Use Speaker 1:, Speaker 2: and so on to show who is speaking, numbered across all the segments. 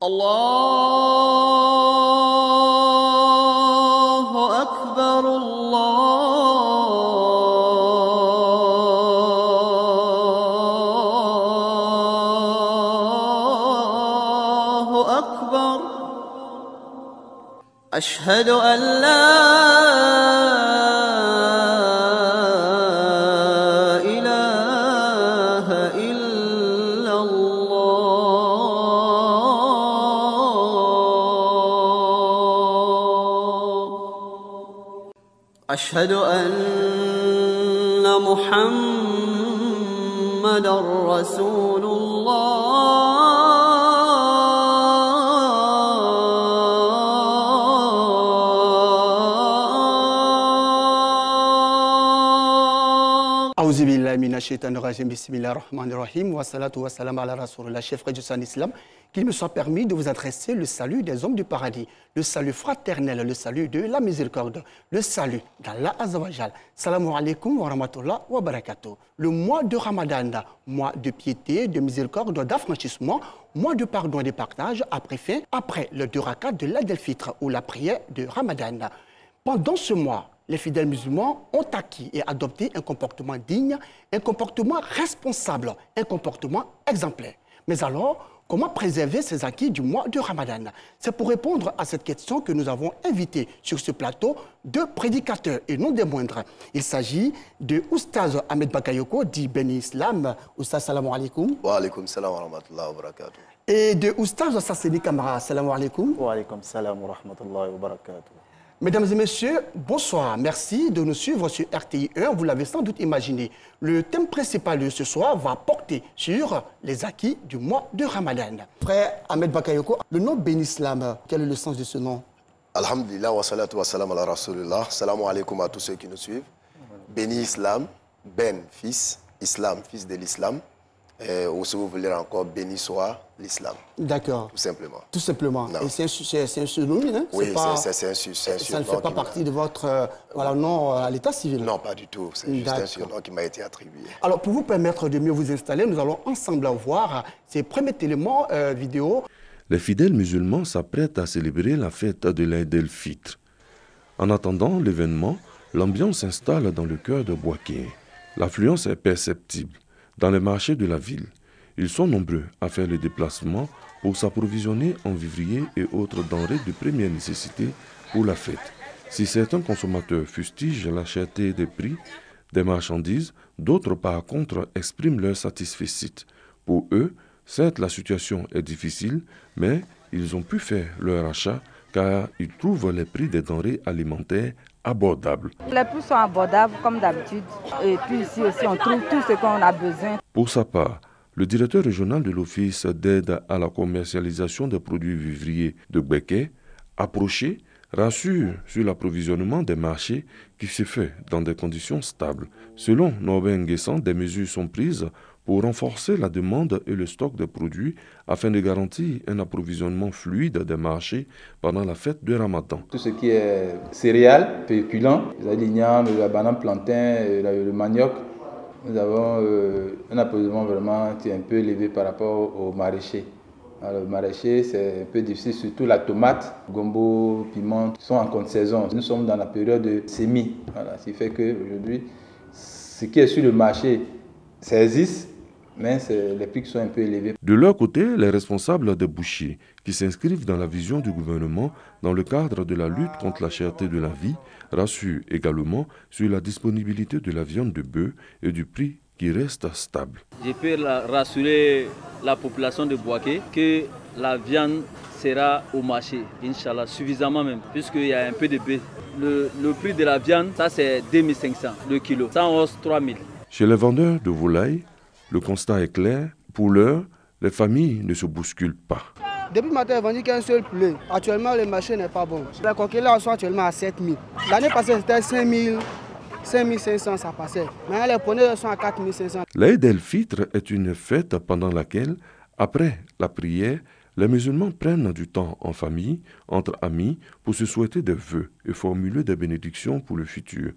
Speaker 1: الله أكبر الله أكبر أشهد أن لا إله إلا الله أشهد أن محمدًا رسول الله
Speaker 2: أعوذ بالله من الشيطان الرجيم بسم الله الرحمن الرحيم والصلاة والسلام على Rasulullah. Chers frères du sang islam, qu'il me soit permis de vous adresser le salut des hommes du paradis, le salut fraternel, le salut de la miséricorde, le salut d'Allah Azzawajal. Salamu alaikum wa rahmatullah wa barakatuh. Le mois de Ramadan, mois de piété, de miséricorde, d'affranchissement, mois de pardon et de partage après le 2 rakats de l'Aïd el-Fitr ou la prière de Ramadan. Pendant ce mois, les fidèles musulmans ont acquis et adopté un comportement digne, un comportement responsable, un comportement exemplaire. Mais alors, comment préserver ces acquis du mois de Ramadan? C'est pour répondre à cette question que nous avons invité sur ce plateau deux prédicateurs et non des moindres. Il s'agit de Oustaz Ahmed Bakayoko, dit Béni Islam. Oustaz, salam alaikum.
Speaker 3: Wa alaikum salam wa rahmatullahi wa barakatuh.
Speaker 2: Et de Oustaz Sasseni Kamara, salam alaikum.
Speaker 4: Wa alaikum salam wa rahmatullahi wa barakatuh.
Speaker 2: Mesdames et messieurs, bonsoir. Merci de nous suivre sur RTI 1. Vous l'avez sans doute imaginé. Le thème principal de ce soir va porter sur les acquis du mois de Ramadan. Frère Ahmed Bakayoko, le nom Ben Islam, quel est le sens de ce nom?
Speaker 3: Alhamdulillah wa salatu wa salam ala rasulillah. Salam alaikum à tous ceux qui nous suivent. Béni Islam, Ben, fils, Islam, fils de l'Islam. Ou si vous voulez encore, béni soit l'Islam.
Speaker 2: D'accord.
Speaker 3: Tout simplement.
Speaker 2: Tout simplement.
Speaker 3: Non.
Speaker 2: Et c'est un pseudonyme, hein?
Speaker 3: Oui, c'est un
Speaker 2: ça ne fait pas partie de votre nom à l'état civil?
Speaker 3: Non, pas du tout. C'est juste un surnom qui m'a été attribué.
Speaker 2: Alors, pour vous permettre de mieux vous installer, nous allons ensemble voir ces premiers éléments vidéo.
Speaker 5: Les fidèles musulmans s'apprêtent à célébrer la fête de l'Aïd el-Fitr. En attendant l'événement, l'ambiance s'installe dans le cœur de Bouaké. L'affluence est perceptible. Dans les marchés de la ville, ils sont nombreux à faire le déplacement pour s'approvisionner en vivriers et autres denrées de première nécessité pour la fête. Si certains consommateurs fustigent la cherté des prix des marchandises, d'autres par contre expriment leur satisfecit. Pour eux, certes la situation est difficile, mais ils ont pu faire leur achat car ils trouvent les prix des denrées alimentaires abordables.
Speaker 6: Les prix sont abordables comme d'habitude. Et puis ici aussi, on trouve tout ce qu'on a besoin.
Speaker 5: Pour sa part, le directeur régional de l'Office d'aide à la commercialisation des produits vivriers de Gbeke, approché, rassure sur l'approvisionnement des marchés qui se fait dans des conditions stables. Selon Norbert Nguessan, des mesures sont prises pour renforcer la demande et le stock de produits afin de garantir un approvisionnement fluide des marchés pendant la fête de Ramadan.
Speaker 7: Tout ce qui est céréales, féculents, l'igname, la banane plantain, le manioc, nous avons un approvisionnement vraiment qui est un peu élevé par rapport aux maraîchers. Alors, le maraîcher, c'est un peu difficile, surtout la tomate, gombo, piment sont en contre-saison. Nous sommes dans la période de semis. Voilà, ce qui fait qu'aujourd'hui, ce qui est sur le marché, ça existe, mais les prix qui sont un peu élevés.
Speaker 5: De leur côté, les responsables des bouchers, qui s'inscrivent dans la vision du gouvernement dans le cadre de la lutte contre la cherté de la vie, rassurent également sur la disponibilité de la viande de bœuf et du prix qui reste stable.
Speaker 8: Je peux rassurer la population de Bouaké que la viande sera au marché, Inch'Allah, suffisamment même, puisqu'il y a un peu de bœuf. Le prix de la viande, ça c'est 2500 le kilo, ça en hausse 3000.
Speaker 5: Chez les vendeurs de volailles, le constat est clair. Pour l'heure, les familles ne se bousculent pas.
Speaker 9: Depuis le matin, on vendu qu'un seul poulet. Actuellement, le marché n'est pas bon. La coquille là, sont actuellement à 7 000. L'année passée, c'était 5 000, 5 500, ça passait. Maintenant, les poneys sont à 4 500.
Speaker 5: L'Aïd el-Fitr est une fête pendant laquelle, après la prière, les musulmans prennent du temps en famille, entre amis, pour se souhaiter des vœux et formuler des bénédictions pour le futur.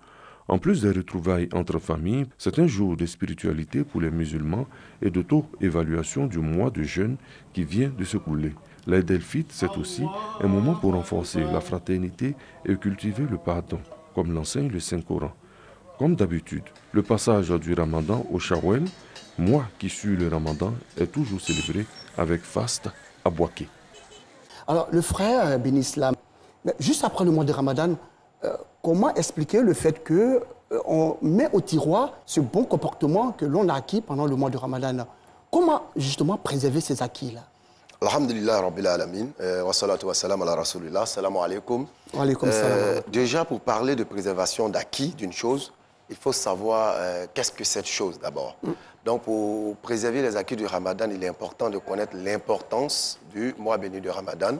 Speaker 5: En plus des retrouvailles entre familles, c'est un jour de spiritualité pour les musulmans et d'auto-évaluation du mois de jeûne qui vient de se couler. L'Aïd el-Fitr, c'est aussi un moment pour renforcer la fraternité et cultiver le pardon, comme l'enseigne le Saint-Coran. Comme d'habitude, le passage du Ramadan au Shawwal, mois qui suit le Ramadan, est toujours célébré avec faste à Bouaké.
Speaker 2: Alors, le frère Ben Islam, juste après le mois de Ramadan, comment expliquer le fait qu'on met au tiroir ce bon comportement que l'on a acquis pendant le mois de Ramadan? Comment justement préserver ces acquis-là?
Speaker 3: Alhamdulillah Rabbil Alamin, wa salatu wa salam ala Rasulillah, salam alaikum.
Speaker 2: Wa alaikum salam.
Speaker 3: Déjà, pour parler de préservation d'acquis d'une chose, il faut savoir qu'est-ce que cette chose d'abord. Donc, pour préserver les acquis du Ramadan, il est important de connaître l'importance du mois béni de Ramadan.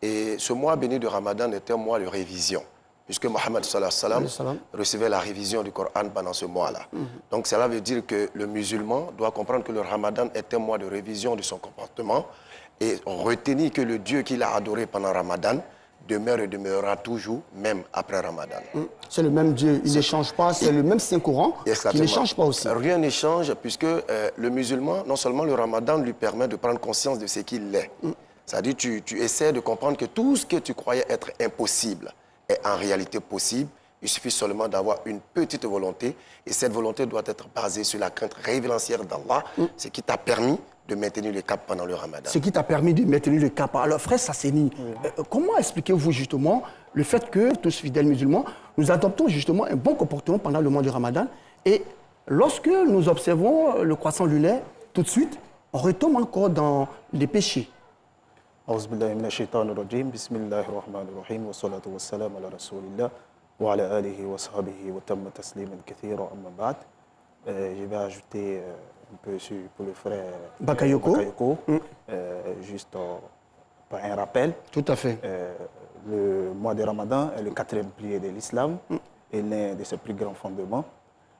Speaker 3: Et ce mois béni de Ramadan est un mois de révision, puisque Mohammed recevait la révision du Coran pendant ce mois-là. Donc, cela veut dire que le musulman doit comprendre que le Ramadan est un mois de révision de son comportement et retenir que le Dieu qu'il a adoré pendant Ramadan demeure et demeurera toujours, même après Ramadan.
Speaker 2: C'est le même Dieu, il ne change pas, c'est le même Saint-Coran qui ne change pas aussi.
Speaker 3: Rien ne change puisque le musulman, non seulement le Ramadan lui permet de prendre conscience de ce qu'il est. C'est-à-dire tu essaies de comprendre que tout ce que tu croyais être impossible est en réalité possible. Il suffit seulement d'avoir une petite volonté et cette volonté doit être basée sur la crainte révérencière d'Allah, ce qui t'a permis de maintenir le cap pendant le Ramadan.
Speaker 2: Ce qui t'a permis de maintenir le cap. Alors, frère Sasseni, comment expliquez-vous justement le fait que tous fidèles musulmans, nous adoptons justement un bon comportement pendant le mois du Ramadan et lorsque nous observons le croissant lunaire, tout de suite, on retombe encore dans les péchés.
Speaker 4: أعوذ بالله من الشيطان الرجيم بسم الله الرحمن الرحيم والصلاة والسلام على رسول الله وعلى آله وصحبه وتم تسليما كثيرا أما بعد. Je vais ajouter un peu pour le frère
Speaker 2: Bakayoko,
Speaker 4: juste par un rappel.
Speaker 2: Tout à fait.
Speaker 4: Le mois de Ramadan est le 4e pilier de l'islam et l'un de ses plus grands fondements.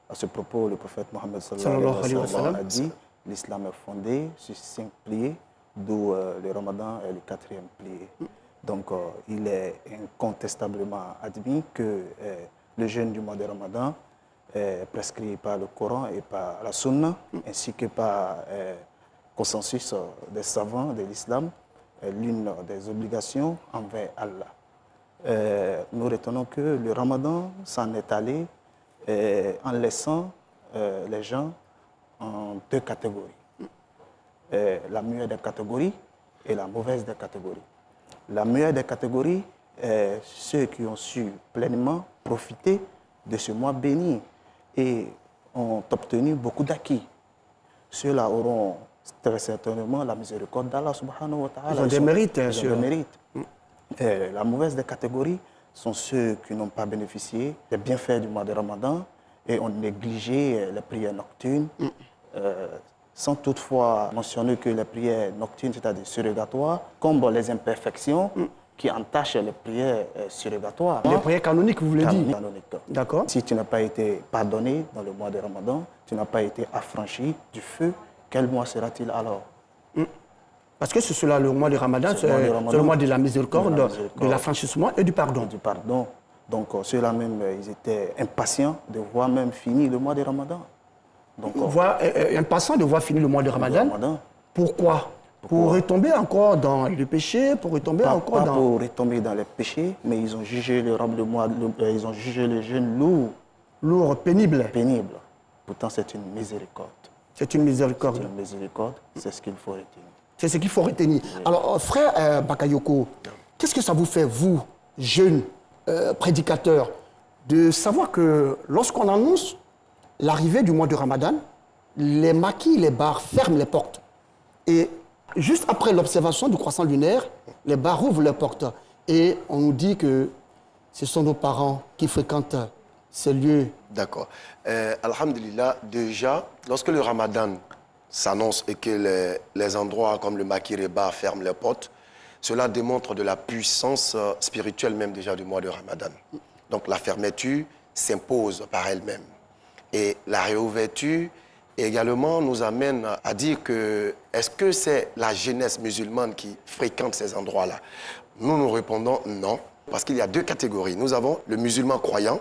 Speaker 4: À ce propos, le prophète Mohammed sallallahu alayhi wa sallam a dit l'islam est fondé sur 5 piliers, d'où le Ramadan est le 4e pilier. Donc, il est incontestablement admis que le jeûne du mois de Ramadan est prescrit par le Coran et par la Sunna, ainsi que par consensus des savants de l'islam, l'une des obligations envers Allah. Nous retenons que le Ramadan s'en est allé en laissant les gens en 2 catégories. La meilleure des catégories et la mauvaise des catégories. La meilleure des catégories est ceux qui ont su pleinement profiter de ce mois béni et ont obtenu beaucoup d'acquis. Ceux-là auront très certainement la miséricorde d'Allah subhanahu wa ta'ala.
Speaker 2: Ils ont des mérites, bien
Speaker 4: sûr. La mauvaise des catégories sont ceux qui n'ont pas bénéficié des bienfaits du mois de Ramadan et ont négligé les prières nocturnes, sans toutefois mentionner que les prières nocturnes, c'est-à-dire surrogatoires, comblent les imperfections qui entachent les prières surrogatoires.
Speaker 2: Les prières canoniques, vous voulez dire?
Speaker 4: D'accord. Si tu n'as pas été pardonné dans le mois de Ramadan, tu n'as pas été affranchi du feu, quel mois sera-t-il alors?
Speaker 2: Parce que c'est cela, le mois de Ramadan, c'est le mois de la miséricorde, de l'affranchissement et du pardon.
Speaker 4: Du pardon. Donc ceux-là même, ils étaient impatients de voir même finir le mois de Ramadan. Donc,
Speaker 2: impatient de voir finir le mois de Ramadan. Pourquoi? Pour retomber encore dans le péché, pour retomber encore dans...
Speaker 4: pour retomber dans les péchés, mais ils ont jugé ils ont jugé le jeûne lourd.
Speaker 2: Lourd, pénible.
Speaker 4: Pénible. Pourtant, c'est une miséricorde.
Speaker 2: C'est une miséricorde.
Speaker 4: C'est une miséricorde, c'est ce qu'il faut retenir.
Speaker 2: C'est ce qu'il faut retenir. Oui. Alors, frère Bakayoko, qu'est-ce que ça vous fait, vous, jeunes prédicateurs, de savoir que lorsqu'on annonce l'arrivée du mois de Ramadan, les maquis, les bars ferment les portes. Et juste après l'observation du croissant lunaire, les bars ouvrent les portes. Et on nous dit que ce sont nos parents qui fréquentent ces lieux.
Speaker 3: D'accord. Alhamdulillah, déjà, lorsque le Ramadan s'annonce et que les endroits comme le maquis et les bars ferment les portes, cela démontre de la puissance spirituelle même déjà du mois de Ramadan. Donc la fermeture s'impose par elle-même. Et la réouverture également nous amène à dire que est-ce que c'est la jeunesse musulmane qui fréquente ces endroits-là? Nous répondons non, parce qu'il y a 2 catégories. Nous avons le musulman croyant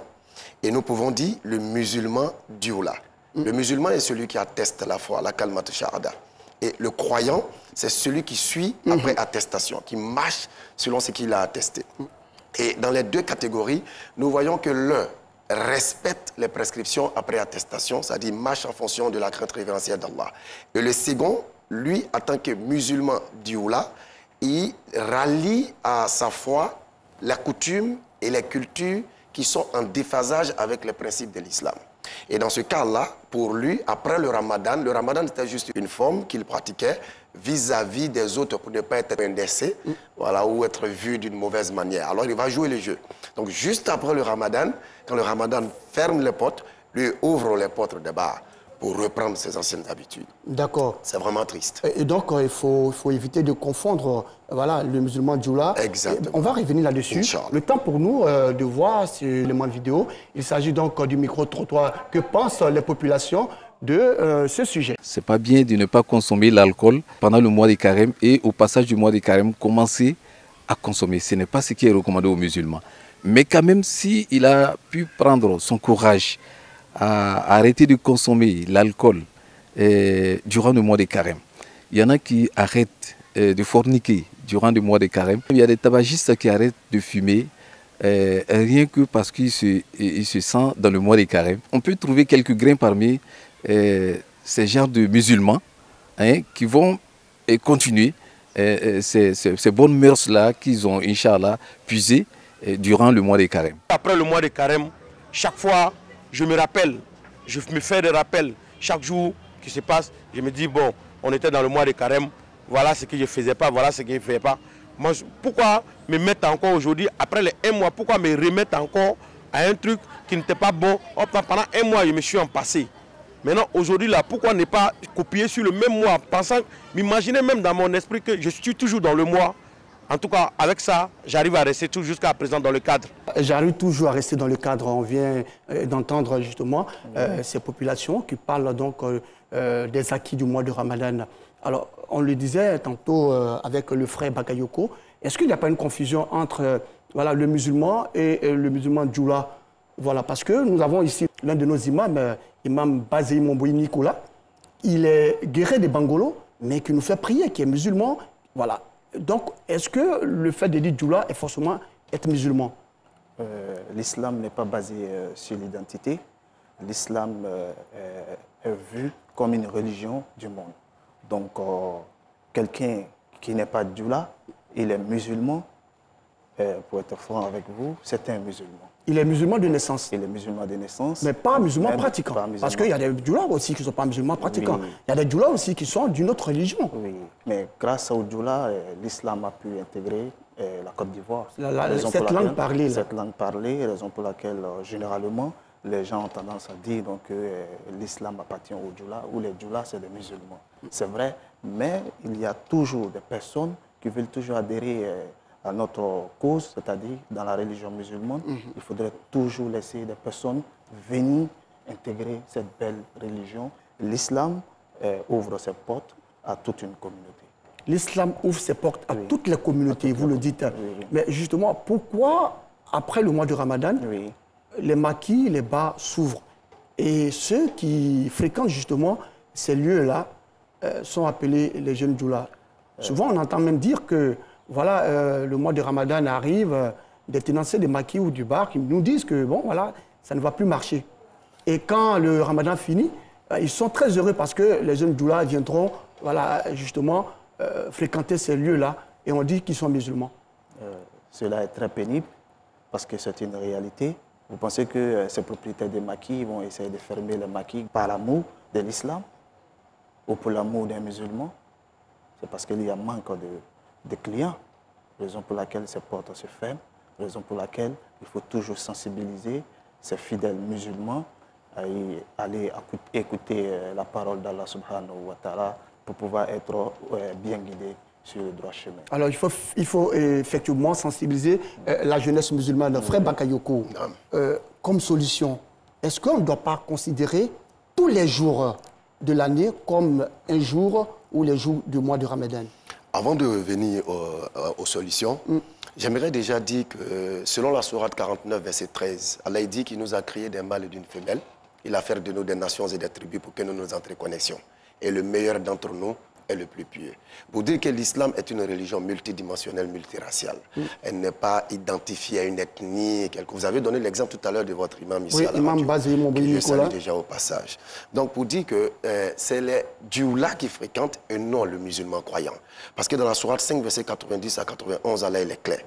Speaker 3: et nous pouvons dire le musulman dioula. Le musulman est celui qui atteste la foi, la kalmat shahada. Et le croyant, c'est celui qui suit après attestation, qui marche selon ce qu'il a attesté. Et dans les deux catégories, nous voyons que l'un respecte les prescriptions après attestation, c'est-à-dire marche en fonction de la crainte révérentielle d'Allah. Et le second, lui, en tant que musulman dioula, il rallie à sa foi la coutume et les cultures qui sont en déphasage avec les principes de l'islam. Et dans ce cas-là, pour lui, après le ramadan était juste une forme qu'il pratiquait vis-à-vis des autres pour ne pas être indexé, voilà, ou être vu d'une mauvaise manière. Alors il va jouer le jeu. Donc juste après le ramadan, quand le ramadan ferme les portes, lui ouvre les portes des bars pour reprendre ses anciennes habitudes.
Speaker 2: D'accord.
Speaker 3: C'est vraiment triste.
Speaker 2: Et donc, il faut éviter de confondre voilà, le musulman djoula.
Speaker 3: Exactement.
Speaker 2: On va revenir là-dessus. Le temps pour nous de voir ce élément de vidéo. Il s'agit donc du micro-trottoir. Que pensent les populations de ce sujet?
Speaker 10: C'est pas bien de ne pas consommer l'alcool pendant le mois de carême et au passage du mois de carême, commencer à consommer. Ce n'est pas ce qui est recommandé aux musulmans. Mais quand même, s'il a pu prendre son courage à arrêter de consommer l'alcool durant le mois de carême. Il y en a qui arrêtent de forniquer durant le mois de carême. Il y a des tabagistes qui arrêtent de fumer rien que parce qu'ils se sentent dans le mois de carême. On peut trouver quelques grains parmi ces genres de musulmans qui vont continuer ces bonnes mœurs-là qu'ils ont, Inch'Allah, puisées durant le mois de carême.
Speaker 11: Après le mois de carême, chaque fois, je me rappelle, je me fais des rappels chaque jour qui se passe. Je me dis, bon, on était dans le mois de carême, voilà ce que je ne faisais pas, voilà ce que je ne faisais pas. Moi, pourquoi me mettre encore aujourd'hui, après les 1 mois, pourquoi me remettre encore à un truc qui n'était pas bon? Pendant 1 mois, je me suis en passé. Maintenant, aujourd'hui, là, pourquoi ne pas copier sur le même mois, pensant, m'imaginer même dans mon esprit que je suis toujours dans le mois. En tout cas, avec ça, j'arrive à rester tout jusqu'à présent dans le cadre.
Speaker 2: J'arrive toujours à rester dans le cadre. On vient d'entendre justement ces populations qui parlent donc des acquis du mois de Ramadan. Alors, on le disait tantôt avec le frère Bakayoko, est-ce qu'il n'y a pas une confusion entre voilà, le musulman et le musulman djoula? Voilà, parce que nous avons ici l'un de nos imams, imam Bazei Momboui Nicolas. Il est guéri des Bangolos, mais qui nous fait prier, qui est musulman. Voilà. Donc, est-ce que le fait de dire djoula est forcément être musulman?
Speaker 4: L'islam n'est pas basé sur l'identité. L'islam est vu comme une religion du monde. Donc, quelqu'un qui n'est pas djoula, il est musulman. Pour être franc avec vous, c'est un musulman.
Speaker 2: Il est musulman de naissance.
Speaker 4: Il est musulman de naissance.
Speaker 2: Mais pas musulman pratiquant. Pas musulman. Parce qu'il y a des djoulas aussi qui ne sont pas musulmans pratiquants. Oui. Il y a des djoulas aussi qui sont d'une autre religion.
Speaker 4: Oui, mais grâce aux djoulas, l'islam a pu intégrer la Côte d'Ivoire.
Speaker 2: Cette langue parlée.
Speaker 4: Cette langue parlée, raison pour laquelle, généralement, les gens ont tendance à dire que l'islam appartient aux djoulas, ou les djoulas, c'est des musulmans. C'est vrai, mais il y a toujours des personnes qui veulent toujours adhérer à notre cause, c'est-à-dire dans la religion musulmane. Il faudrait toujours laisser des personnes venir intégrer cette belle religion. L'islam ouvre ses portes à toute une communauté.
Speaker 2: L'islam ouvre ses portes à toutes les communautés, vous le dites. Mais justement, pourquoi, après le mois du Ramadan, les maquis, les bars s'ouvrent? Et ceux qui fréquentent justement ces lieux-là sont appelés les jeunes djoulas. Souvent, on entend même dire que voilà, le mois de Ramadan arrive, des tenanciers des maquis ou du bar qui nous disent que bon, voilà, ça ne va plus marcher. Et quand le Ramadan finit, ils sont très heureux parce que les jeunes djoulas viendront voilà, justement fréquenter ces lieux-là et on dit qu'ils sont musulmans.
Speaker 4: Cela est très pénible parce que c'est une réalité. Vous pensez que ces propriétaires des maquis vont essayer de fermer les maquis par l'amour de l'islam ou pour l'amour des musulmans? C'est parce qu'il y a manque de clients, raison pour laquelle ces portes se ferment, raison pour laquelle il faut toujours sensibiliser ces fidèles musulmans à aller écouter la parole d'Allah subhanahu wa ta'ala pour pouvoir être bien guidés sur le droit chemin.
Speaker 2: Alors il faut effectivement sensibiliser la jeunesse musulmane. Frère Bakayoko, comme solution, est-ce qu'on ne doit pas considérer tous les jours de l'année comme un jour ou les jours du mois de Ramadan?
Speaker 3: Avant de venir aux solutions, j'aimerais déjà dire que selon la sourate 49, verset 13, Allah dit qu'il nous a créé des mâles et d'une femelle. Il a fait de nous des nations et des tribus pour que nous nous entreconnections. Et le meilleur d'entre nous est le plus pieux. Pour dire que l'islam est une religion multidimensionnelle, multiraciale. Elle n'est pas identifiée à une ethnie. Vous avez donné l'exemple tout à l'heure de votre imam ici à la radio, que je salue déjà au passage. Donc pour dire que c'est les djoulas qui fréquentent et non le musulman croyant. Parce que dans la sourate 5, verset 90 à 91, Allah il est clair.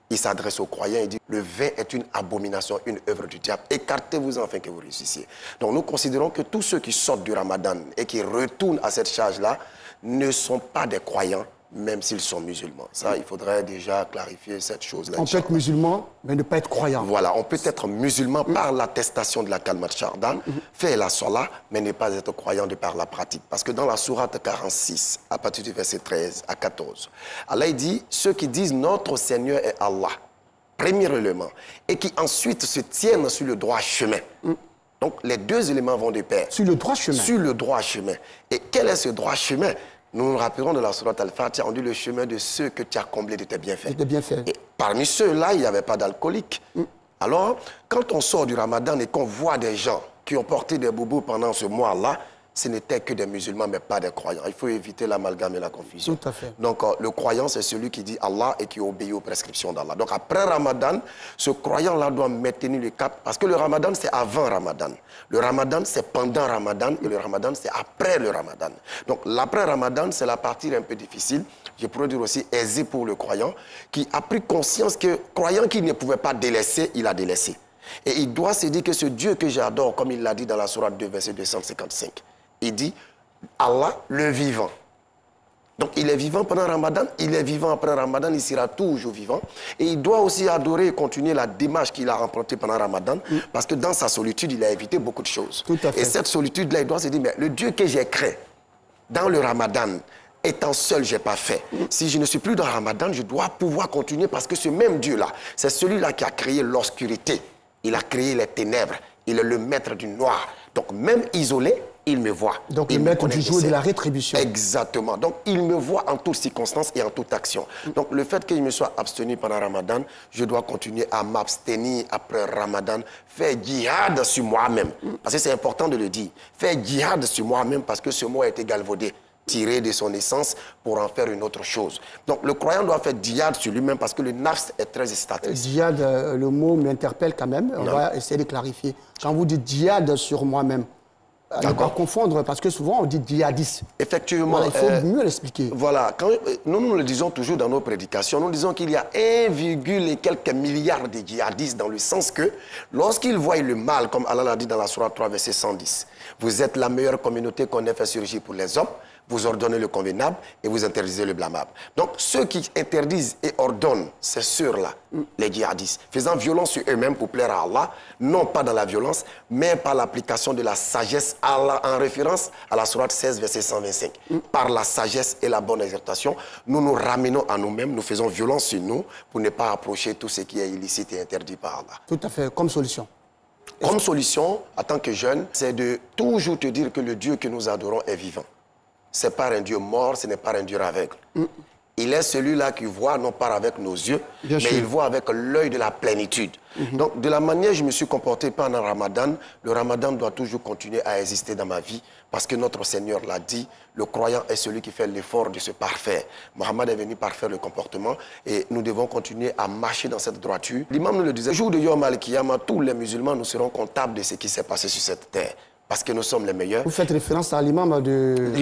Speaker 3: Il s'adresse aux croyants et dit « Le vin est une abomination, une œuvre du diable. Écartez-vous afin que vous réussissiez. » Donc nous considérons que tous ceux qui sortent du ramadan et qui retournent à cette charge-là ne sont pas des croyants, même s'ils sont musulmans. Ça, il faudrait déjà clarifier cette chose-là.
Speaker 2: On peut être musulman, mais ne pas être croyant.
Speaker 3: Voilà, on peut être musulman par l'attestation de la Kalmat Shardan, faire la salat, mais ne pas être croyant de par la pratique. Parce que dans la sourate 46, à partir du verset 13 à 14, Allah il dit, ceux qui disent notre Seigneur est Allah, premier élément, et qui ensuite se tiennent sur le droit chemin. Donc les deux éléments vont de pair.
Speaker 2: Sur le droit chemin.
Speaker 3: Sur le droit chemin. Et quel est ce droit chemin? Nous nous rappellerons de la sourate Al-Fatiha, on dit le chemin de ceux que tu as comblés de tes bienfaits. Et parmi ceux-là, il n'y avait pas d'alcoolique. Alors, quand on sort du ramadan et qu'on voit des gens qui ont porté des boubous pendant ce mois-là, ce n'étaient que des musulmans, mais pas des croyants. Il faut éviter l'amalgame et la confusion.
Speaker 2: Tout à fait.
Speaker 3: Donc, le croyant, c'est celui qui dit Allah et qui obéit aux prescriptions d'Allah. Donc, après Ramadan, ce croyant-là doit maintenir le cap, parce que le Ramadan, c'est avant Ramadan. Le Ramadan, c'est pendant Ramadan, et le Ramadan, c'est après le Ramadan. Donc, l'après-Ramadan, c'est la partie un peu difficile, je pourrais dire aussi aisée pour le croyant, qui a pris conscience que, croyant qu'il ne pouvait pas délaisser, il a délaissé. Et il doit se dire que ce Dieu que j'adore, comme il l'a dit dans la sourate 2, verset 255, il dit Allah, le vivant. Donc il est vivant pendant Ramadan, il est vivant après Ramadan, il sera toujours vivant. Et il doit aussi adorer et continuer la démarche qu'il a remportée pendant Ramadan, parce que dans sa solitude, il a évité beaucoup de choses.
Speaker 2: Tout à fait.
Speaker 3: Et cette solitude-là, il doit se dire, mais le Dieu que j'ai créé dans le Ramadan, étant seul, je n'ai pas fait. Si je ne suis plus dans le Ramadan, je dois pouvoir continuer, parce que ce même Dieu-là, c'est celui-là qui a créé l'obscurité. Il a créé les ténèbres. Il est le maître du noir. Donc même isolé, il me voit.
Speaker 2: Donc le maître du jour et de la rétribution.
Speaker 3: Exactement. Donc il me voit en toutes circonstances et en toute action. Donc le fait que je me sois abstenu pendant Ramadan, je dois continuer à m'abstenir après Ramadan, faire djihad sur moi-même. Parce que c'est important de le dire. Faire djihad sur moi-même parce que ce mot a été galvaudé, tiré de son essence pour en faire une autre chose. Donc le croyant doit faire djihad sur lui-même parce que le nafs est très excitatrice.
Speaker 2: Djihad, le mot m'interpelle quand même. On va essayer de clarifier. Quand vous dites djihad sur moi-même, ne pas confondre, parce que souvent on dit djihadiste.
Speaker 3: Effectivement.
Speaker 2: Voilà, il faut mieux l'expliquer.
Speaker 3: Voilà, quand nous le disons toujours dans nos prédications, nous disons qu'il y a 1, quelques milliards de djihadistes, dans le sens que lorsqu'ils voient le mal, comme Allah l'a dit dans la sourate 3, verset 110, vous êtes la meilleure communauté qu'on ait fait surgir pour les hommes, vous ordonnez le convenable et vous interdisez le blâmable. Donc ceux qui interdisent et ordonnent, c'est ceux-là, les djihadistes, faisant violence sur eux-mêmes pour plaire à Allah, non pas dans la violence, mais par l'application de la sagesse en référence à la sourate 16, verset 125. Par la sagesse et la bonne exhortation, nous nous ramenons à nous-mêmes, nous faisons violence sur nous pour ne pas approcher tout ce qui est illicite et interdit par Allah.
Speaker 2: Tout à fait, comme solution.
Speaker 3: Comme solution, en tant que jeune, c'est de toujours te dire que le Dieu que nous adorons est vivant. Ce n'est pas un Dieu mort, ce n'est pas un Dieu aveugle. Il est celui-là qui voit, non pas avec nos yeux, mais il voit avec l'œil de la plénitude. Donc, de la manière dont je me suis comporté pendant Ramadan, le Ramadan doit toujours continuer à exister dans ma vie, parce que notre Seigneur l'a dit, le croyant est celui qui fait l'effort de se parfaire. Mohammed est venu parfaire le comportement, et nous devons continuer à marcher dans cette droiture. L'imam nous le disait, le jour de Yom Al-Kiyama, tous les musulmans, nous serons comptables de ce qui s'est passé sur cette terre. Parce que nous sommes les meilleurs.
Speaker 2: Vous faites référence à l'imam de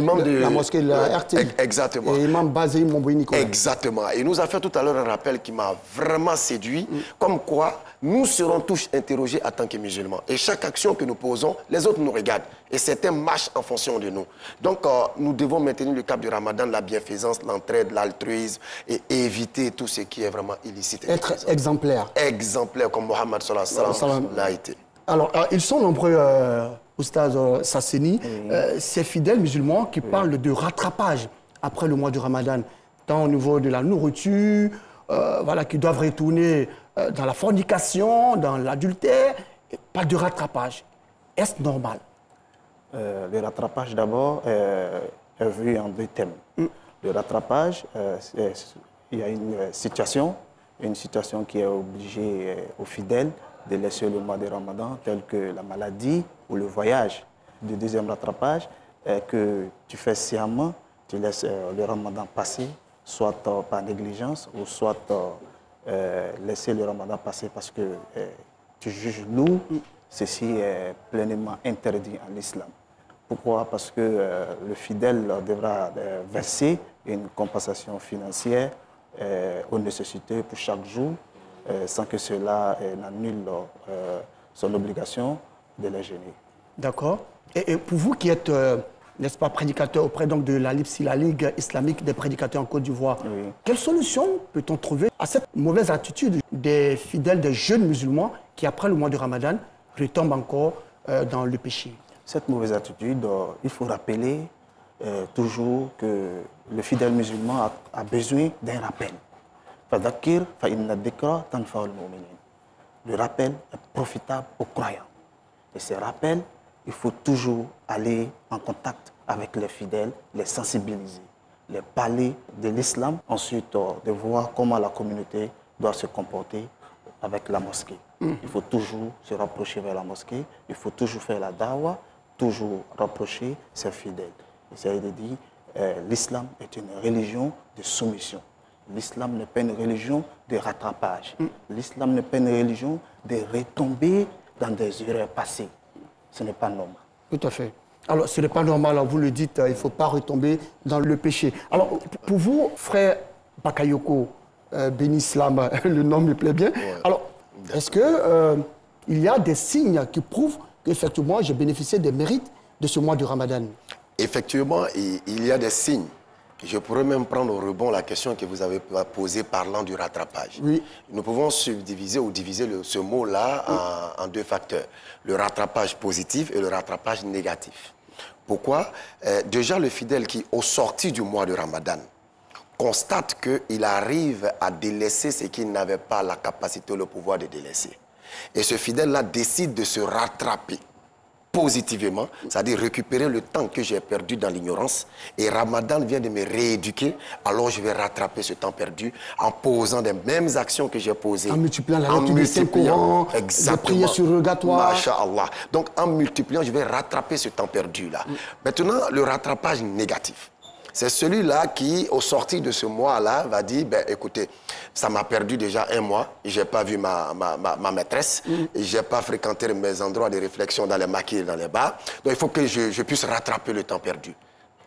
Speaker 2: la mosquée de la RT.
Speaker 3: Exactement.
Speaker 2: Et l'imam Bazéi Momboui Nicolas.
Speaker 3: Exactement. Et il nous a fait tout à l'heure un rappel qui m'a vraiment séduit, comme quoi nous serons tous interrogés en tant que musulmans. Et chaque action que nous posons, les autres nous regardent. Et certains marchent en fonction de nous. Donc nous devons maintenir le cap du Ramadan, la bienfaisance, l'entraide, l'altruisme et éviter tout ce qui est vraiment illicite.
Speaker 2: Être exemplaire.
Speaker 3: Exemplaire, comme Mohammed sallallahu alayhi wa sallam l'a été.
Speaker 2: Alors, ils sont nombreux, Oustaz Sasseni, ces fidèles musulmans qui parlent de rattrapage après le mois du Ramadan, tant au niveau de la nourriture, voilà, qui doivent retourner dans la fornication, dans l'adultère, pas de rattrapage. Est-ce normal?
Speaker 4: Le rattrapage, d'abord, est vu en deux thèmes. Le rattrapage, il y a une situation qui est obligée aux fidèles de laisser le mois de Ramadan, tel que la maladie ou le voyage. Le deuxième rattrapage est que tu fais sciemment tu laisses le ramadan passer, soit par négligence ou soit laisser le ramadan passer parce que tu juges lourd, ceci est pleinement interdit en l'islam. Pourquoi? Parce que le fidèle devra verser une compensation financière aux nécessités pour chaque jour, sans que cela n'annule son obligation de les jeûner. D'accord. Et pour vous qui êtes, n'est-ce pas, prédicateur auprès donc de la LIPSI, la Ligue islamique des prédicateurs en Côte d'Ivoire, oui, quelle solution peut-on trouver à cette mauvaise attitude des fidèles, des jeunes musulmans qui, après le mois de Ramadan, retombent encore dans le péché? Cette mauvaise attitude, il faut rappeler toujours que le fidèle musulman a besoin d'un rappel. Le rappel est profitable aux croyants. Et ces rappels, il faut toujours aller en contact avec les fidèles, les sensibiliser, les parler de l'islam, ensuite de voir comment la communauté doit se comporter avec la mosquée. Il faut toujours se rapprocher vers la mosquée, il faut toujours faire la dawa, toujours rapprocher ses fidèles. Essayer de dire, l'islam est une religion de soumission. L'islam n'est pas une religion de rattrapage. L'islam n'est pas une religion de retomber dans des erreurs passées. Ce n'est pas normal. Tout à fait. Alors, ce n'est pas normal, alors vous le dites, il ne faut pas retomber dans le péché. Alors, pour vous, frère Bakayoko, béni Islam, le nom me plaît bien. Ouais. Alors, est-ce qu'il y a des signes qui prouvent qu'effectivement, j'ai bénéficié des mérites de ce mois du Ramadan? Effectivement, il y a des signes. Je pourrais même prendre au rebond la question que vous avez posée parlant du rattrapage. Oui. Nous pouvons subdiviser ou diviser ce mot-là en deux facteurs. Le rattrapage positif et le rattrapage négatif. Pourquoi? Déjà, le fidèle qui, au sorti du mois de Ramadan, constate qu'il arrive à délaisser ce qu'il n'avait pas la capacité ou le pouvoir de délaisser. Et ce fidèle-là décide de se rattraper positivement, c'est-à-dire récupérer le temps que j'ai perdu dans l'ignorance. Et Ramadan vient de me rééduquer, alors je vais rattraper ce temps perdu en posant les mêmes actions que j'ai posées. En multipliant la lecture du Saint-Coran, la prière surrogatoire. Masha'Allah. Donc en multipliant, je vais rattraper ce temps perdu-là. Maintenant, le rattrapage négatif. C'est celui-là qui, au sortir de ce mois-là, va dire, ben, écoutez, ça m'a perdu déjà un mois, je n'ai pas vu ma maîtresse, je n'ai pas fréquenté mes endroits de réflexion dans les maquis et dans les bars, donc il faut que je puisse rattraper le temps perdu.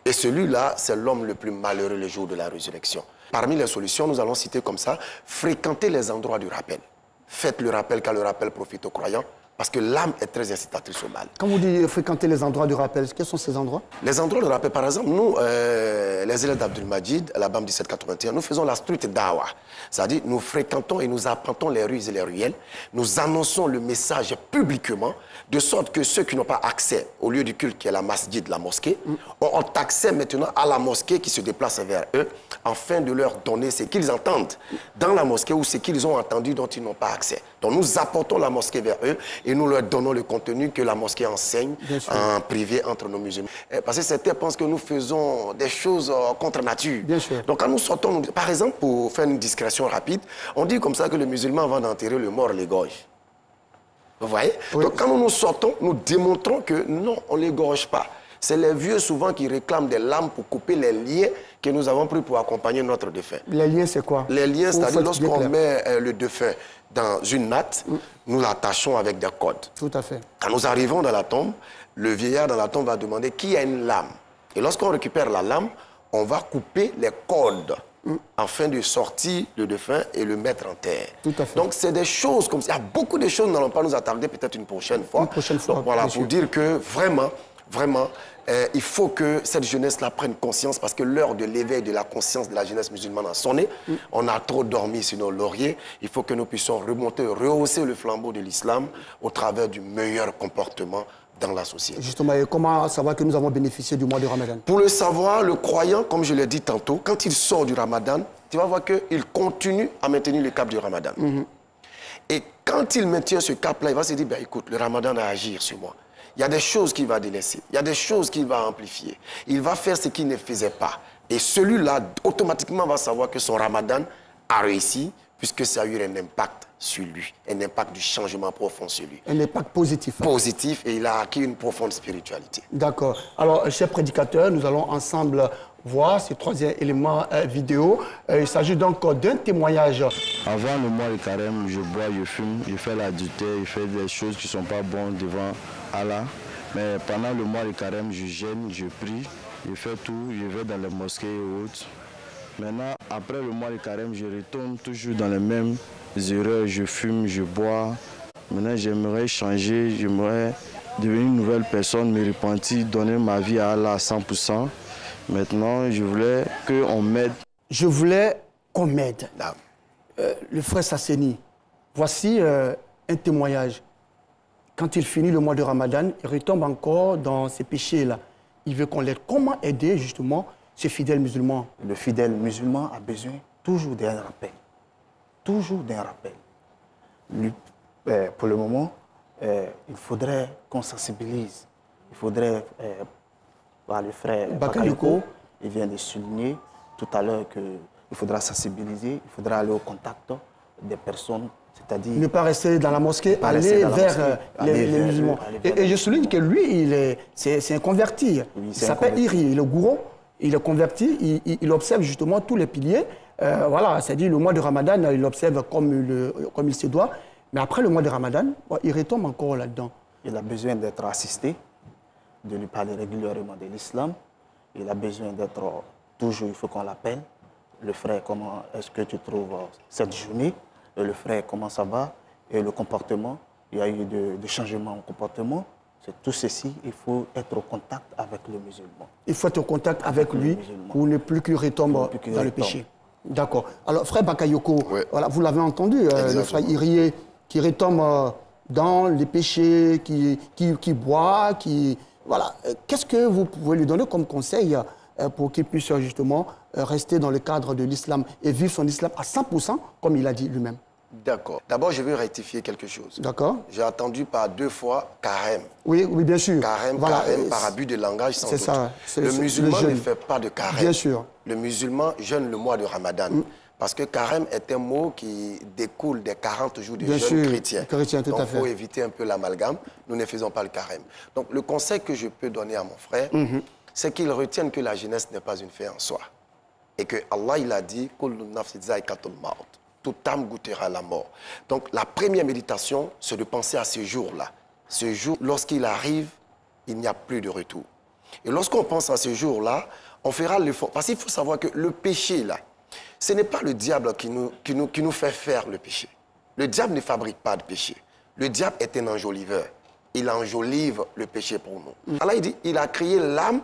Speaker 4: Et celui-là, c'est l'homme le plus malheureux le jour de la résurrection. Parmi les solutions, nous allons citer comme ça, fréquenter les endroits du rappel. Faites le rappel car le rappel profite aux croyants. Parce que l'âme est très incitatrice au mal. Quand vous dites fréquenter les endroits du rappel, quels sont ces endroits? Les endroits de rappel, par exemple, nous, les élèves d'Abdul Majid, à la BAM 1781, nous faisons la street dawa. C'est-à-dire, nous fréquentons et nous apprentons les rues et les ruelles. Nous annonçons le message publiquement, de sorte que ceux qui n'ont pas accès au lieu du culte qui est la masjid, la mosquée, ont accès maintenant à la mosquée qui se déplace vers eux, afin de leur donner ce qu'ils entendent dans la mosquée ou ce qu'ils ont entendu dont ils n'ont pas accès. Donc nous apportons la mosquée vers eux et nous leur donnons le contenu que la mosquée enseigne en privé entre nos musulmans. Parce que certains pensent que nous faisons des choses contre nature. Donc quand nous sortons, par exemple, pour faire une discrétion rapide, on dit comme ça que le musulman, avant d'enterrer le mort, l'égorge. Vous voyez? Oui. Donc quand nous sortons, nous démontrons que non, on ne l'égorge pas. C'est les vieux souvent qui réclament des lames pour couper les liens que nous avons pris pour accompagner notre défunt. Les liens, c'est quoi? Les liens, c'est-à-dire lorsqu'on met le défunt dans une natte, nous l'attachons avec des cordes. Tout à fait. Quand nous arrivons dans la tombe, le vieillard dans la tombe va demander qui a une lame. Et lorsqu'on récupère la lame, on va couper les cordes afin de sortir le défunt et le mettre en terre. Tout à fait. Donc, c'est des choses comme ça. Il y a beaucoup de choses, nous n'allons pas nous attarder peut-être une prochaine fois. Une prochaine fois. Donc, voilà, pour dire que vraiment, il faut que cette jeunesse-là prenne conscience parce que l'heure de l'éveil de la conscience de la jeunesse musulmane a sonné. On a trop dormi sur nos lauriers. Il faut que nous puissions remonter, rehausser le flambeau de l'islam au travers du meilleur comportement dans la société. Justement, et comment savoir que nous avons bénéficié du mois de Ramadan? Pour le savoir, le croyant, comme je l'ai dit tantôt, quand il sort du Ramadan, tu vas voir qu'il continue à maintenir le cap du Ramadan. Et quand il maintient ce cap-là, il va se dire, ben, écoute, le Ramadan a agi sur moi. Il y a des choses qu'il va délaisser, il y a des choses qu'il va amplifier. Il va faire ce qu'il ne faisait pas. Et celui-là, automatiquement, va savoir que son Ramadan a réussi, puisque ça a eu un impact sur lui, un impact du changement profond sur lui. Un impact positif. Positif, et il a acquis une profonde spiritualité. D'accord. Alors, chers prédicateurs, nous allons ensemble
Speaker 2: voir ce troisième élément vidéo. Il s'agit donc d'un témoignage.
Speaker 12: Avant le mois de carême, je bois, je fume, je fais l'adultère, je fais des choses qui ne sont pas bonnes devant Allah. Mais pendant le mois de carême, je gêne, je prie, je fais tout, je vais dans les mosquées et autres. Maintenant, après le mois de carême, je retourne toujours dans les mêmes erreurs, je fume, je bois. Maintenant, j'aimerais changer, j'aimerais devenir une nouvelle personne, me repentir, donner ma vie à Allah à 100%. Maintenant, je voulais qu'on m'aide.
Speaker 2: Je voulais qu'on m'aide. Le frère Sasseni, voici un témoignage. Quand il finit le mois de Ramadan, il retombe encore dans ces péchés-là. Il veut qu'on l'aide. Comment aider justement ce fidèle musulman?
Speaker 4: Le fidèle musulman a besoin toujours d'un rappel. Toujours d'un rappel. Lui, pour le moment, il faudrait qu'on sensibilise. Il faudrait, le frère Bakayoko, il vient de souligner tout à l'heure qu'il faudra sensibiliser, il faudra aller au contact des personnes, c'est-à-dire...
Speaker 2: Ne pas rester dans la mosquée, aller vers les musulmans. Et je souligne que lui, c'est un converti. Oui, il s'appelle Iri, il est gourou, il est converti, il observe justement tous les piliers. Voilà, c'est-à-dire le mois de Ramadan, il observe comme il se doit. Mais après le mois de Ramadan, il retombe encore là-dedans.
Speaker 4: Il a besoin d'être assisté, de lui parler régulièrement de l'islam. Il a besoin d'être toujours, il faut qu'on l'appelle. Le frère, comment est-ce que tu trouves cette journée? Et le frère, comment ça va? Et le comportement, il y a eu des changements au comportement. C'est tout ceci, il faut être au contact avec le musulman.
Speaker 2: Il faut être au contact avec lui pour ne plus qu'il retombe dans le péché. D'accord. Alors, frère Bakayoko, voilà, vous l'avez entendu, le frère Irie qui retombe dans les péchés, qui boit, qui... Voilà. Qu'est-ce que vous pouvez lui donner comme conseil pour qu'il puisse justement rester dans le cadre de l'islam et vivre son islam à 100%, comme il a dit lui-même?
Speaker 3: D'accord. D'abord, je veux rectifier quelque chose.
Speaker 2: D'accord.
Speaker 3: J'ai entendu par 2 fois carême.
Speaker 2: Oui, oui, bien sûr.
Speaker 3: Carême, voilà. Carême, par abus de langage, sans doute. C'est ça.
Speaker 2: Le
Speaker 3: musulman ne fait pas de carême.
Speaker 2: Bien sûr.
Speaker 3: Le musulman jeûne le mois de Ramadan. Parce que carême est un mot qui découle des 40 jours de jeûne chrétien.
Speaker 2: Chrétien, tout à fait.
Speaker 3: Donc, il faut éviter un peu l'amalgame. Nous ne faisons pas le carême. Donc, le conseil que je peux donner à mon frère, c'est qu'il retienne que la jeunesse n'est pas une fin en soi. Et que Allah, il a dit, toute âme goûtera la mort. Donc, la première méditation, c'est de penser à ce jour-là. Ce jour, lorsqu'il arrive, il n'y a plus de retour. Et lorsqu'on pense à ce jour-là, on fera l'effort. Parce qu'il faut savoir que le péché, là, ce n'est pas le diable qui nous fait faire le péché. Le diable ne fabrique pas de péché. Le diable est un enjoliveur. Il enjolive le péché pour nous. Allah, il dit, il a créé l'âme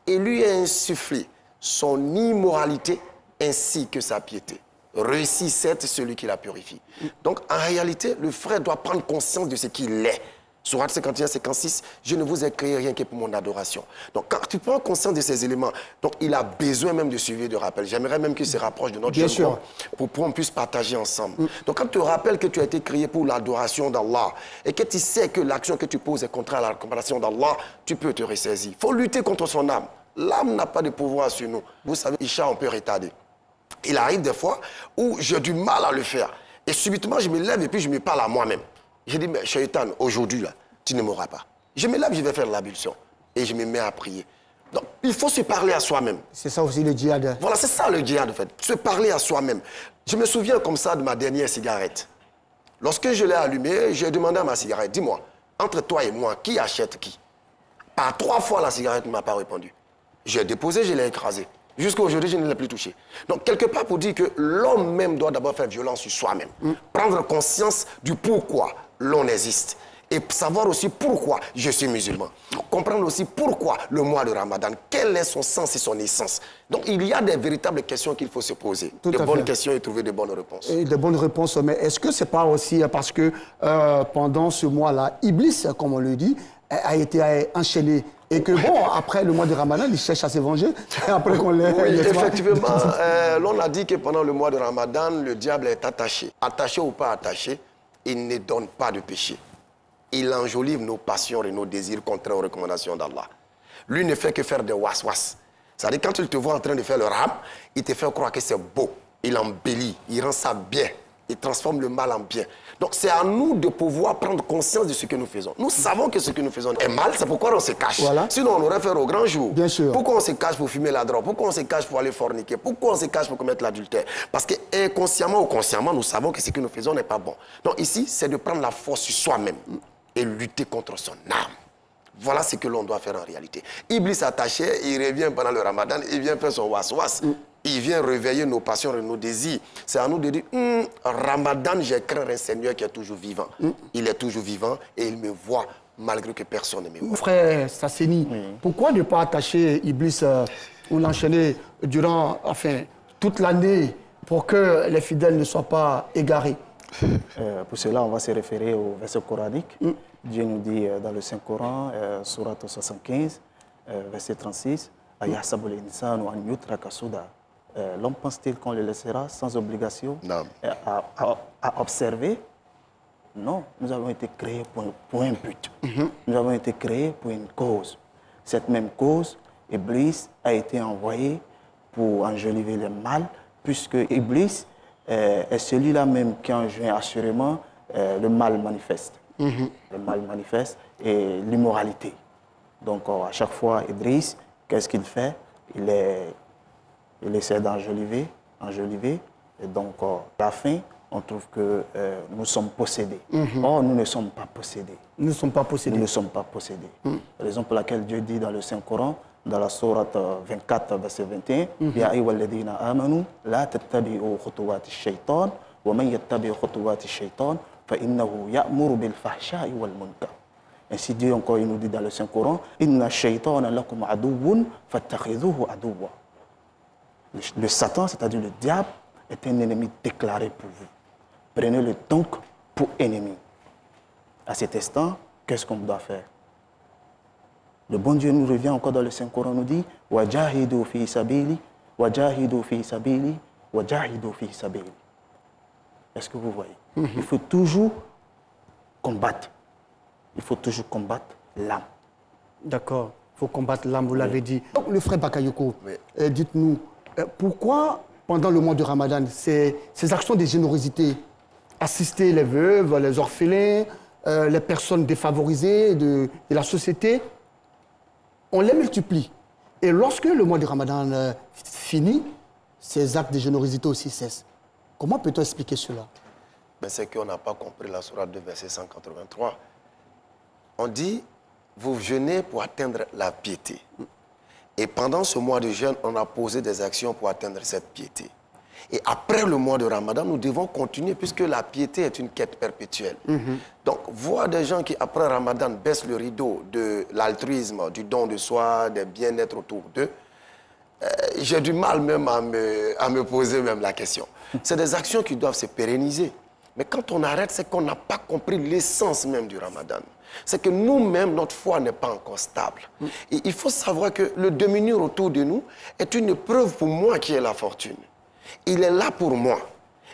Speaker 3: et lui a insufflé son immoralité ainsi que sa piété. Réussit certes celui qui la purifie. Donc, en réalité, le frère doit prendre conscience de ce qu'il est. Sourate 51, 56, je ne vous ai créé rien que pour mon adoration. Donc, quand tu prends conscience de ces éléments, donc il a besoin même de suivi de rappel. J'aimerais même qu'il se rapproche de notre jeune groupe pour qu'on puisse partager ensemble. Donc, quand tu te rappelles que tu as été créé pour l'adoration d'Allah et que tu sais que l'action que tu poses est contraire à la recommandation d'Allah, tu peux te ressaisir. Il faut lutter contre son âme. L'âme n'a pas de pouvoir sur nous. Vous savez, Isha, on peut retarder. Il arrive des fois où j'ai du mal à le faire. Et subitement, je me lève et puis je me parle à moi-même. Je dis, mais Shaitan, aujourd'hui, là, tu ne m'auras pas. Je me lève, je vais faire l'ablution. Et je me mets à prier. Donc, il faut se parler à soi-même.
Speaker 2: C'est ça aussi le djihad.
Speaker 3: Voilà, c'est ça le djihad, en fait. Se parler à soi-même. Je me souviens comme ça de ma dernière cigarette. Lorsque je l'ai allumée, j'ai demandé à ma cigarette, dis-moi, entre toi et moi, qui achète qui? Par 3 fois, la cigarette ne m'a pas répondu. J'ai déposé, je l'ai écrasée. Jusqu'à aujourd'hui, je ne l'ai plus touché. Donc, quelque part pour dire que l'homme même doit d'abord faire violence sur soi-même. Prendre conscience du pourquoi l'on existe. Et savoir aussi pourquoi je suis musulman. Comprendre aussi pourquoi le mois de Ramadan. Quel est son sens et son essence. Donc, il y a des véritables questions qu'il faut se poser. De bonnes questions et trouver de bonnes réponses.
Speaker 2: Et de bonnes réponses, mais est-ce que ce n'est pas aussi parce que pendant ce mois-là, Iblis, comme on le dit, a été enchaîné et que, bon, après le mois de Ramadan, il cherche à se venger. Après qu'on l'ait...
Speaker 3: Oui, effectivement, l'on a dit que pendant le mois de Ramadan, le diable est attaché. Attaché ou pas attaché, il ne donne pas de péché. Il enjolive nos passions et nos désirs contraires aux recommandations d'Allah. Lui ne fait que faire des was-was. C'est-à-dire, quand il te voit en train de faire le ram, il te fait croire que c'est beau. Il embellit, il rend ça bien. Il transforme le mal en bien. Donc c'est à nous de pouvoir prendre conscience de ce que nous faisons. Nous savons que ce que nous faisons est mal, c'est pourquoi on se cache.
Speaker 2: Voilà.
Speaker 3: Sinon on aurait fait au grand jour.
Speaker 2: Bien sûr.
Speaker 3: Pourquoi on se cache pour fumer la drogue? Pourquoi on se cache pour aller forniquer? Pourquoi on se cache pour commettre l'adultère? Parce que inconsciemment ou consciemment, nous savons que ce que nous faisons n'est pas bon. Donc ici, c'est de prendre la force sur soi-même et lutter contre son âme. Voilà ce que l'on doit faire en réalité. Iblis attaché, il revient pendant le ramadan, il vient faire son was-was. Il vient réveiller nos passions et nos désirs. C'est à nous de dire, Ramadan, j'ai craint un Seigneur qui est toujours vivant. Il est toujours vivant et il me voit malgré que personne ne me voit.
Speaker 2: Frère Sasseni, pourquoi ne pas attacher Iblis ou l'enchaîner durant, toute l'année pour que les fidèles ne soient pas égarés?
Speaker 4: Pour cela, on va se référer au verset coranique. Dieu nous dit dans le Saint-Coran, Surat 75, verset 36, l'homme pense-t-il qu'on le laissera sans obligation à observer? Non, nous avons été créés pour un but. Nous avons été créés pour une cause. Cette même cause, Iblis a été envoyé pour enjoliver le mal, puisque Iblis est celui-là même qui enjoint assurément le mal manifeste. Le mal manifeste et l'immoralité. Donc à chaque fois, Idriss, qu'est-ce qu'il fait? Il essaie d'enjoliver, et donc à la fin, on trouve que nous sommes possédés. Or, nous ne sommes pas possédés.
Speaker 2: Nous ne sommes pas possédés.
Speaker 4: Nous ne sommes pas possédés. Raison pour laquelle Dieu dit dans le Saint-Coran, dans la sourate 24, verset 21, Ya ayyuhalladhina amanu, la tattabi'u khutuwati shaytan, wa man yattabi' khutuwati shaytan, fa innahu ya'muru bil fahsha'i wal munkar. Ainsi Dieu encore il nous dit dans le Saint-Coran, Inna shaytana lakum aduwwun fattakhidhuhu aduwwa. Le Satan, c'est-à-dire le diable, est un ennemi déclaré pour vous. Prenez-le donc pour ennemi. À cet instant, qu'est-ce qu'on doit faire? Le bon Dieu nous revient encore dans le Saint-Coran, nous dit Wajahidu fi sabili, wajahidu fi sabili, wajahidu fi sabili. Est-ce que vous voyez? Il faut toujours combattre. Il faut toujours combattre l'âme.
Speaker 2: D'accord. Il faut combattre l'âme, vous l'avez dit. Donc, le frère Bakayoko, dites-nous, pourquoi, pendant le mois de Ramadan, ces actions de générosité, assister les veuves, les orphelins, les personnes défavorisées de la société, on les multiplie. Et lorsque le mois de Ramadan finit, ces actes de générosité aussi cessent. Comment peut-on expliquer cela?
Speaker 3: C'est qu'on n'a pas compris la sourate 2, verset 183. On dit, vous jeûnez pour atteindre la piété. Et pendant ce mois de jeûne, on a posé des actions pour atteindre cette piété. Et après le mois de Ramadan, nous devons continuer puisque la piété est une quête perpétuelle. Donc, voir des gens qui, après Ramadan, baissent le rideau de l'altruisme, du don de soi, des bien-être autour d'eux, j'ai du mal même à me poser même la question. C'est des actions qui doivent se pérenniser. Mais quand on arrête, c'est qu'on n'a pas compris l'essence même du Ramadan. C'est que nous-mêmes, notre foi n'est pas encore stable. Et il faut savoir que le demi-mur autour de nous est une épreuve pour moi qui ai la fortune. Il est là pour moi.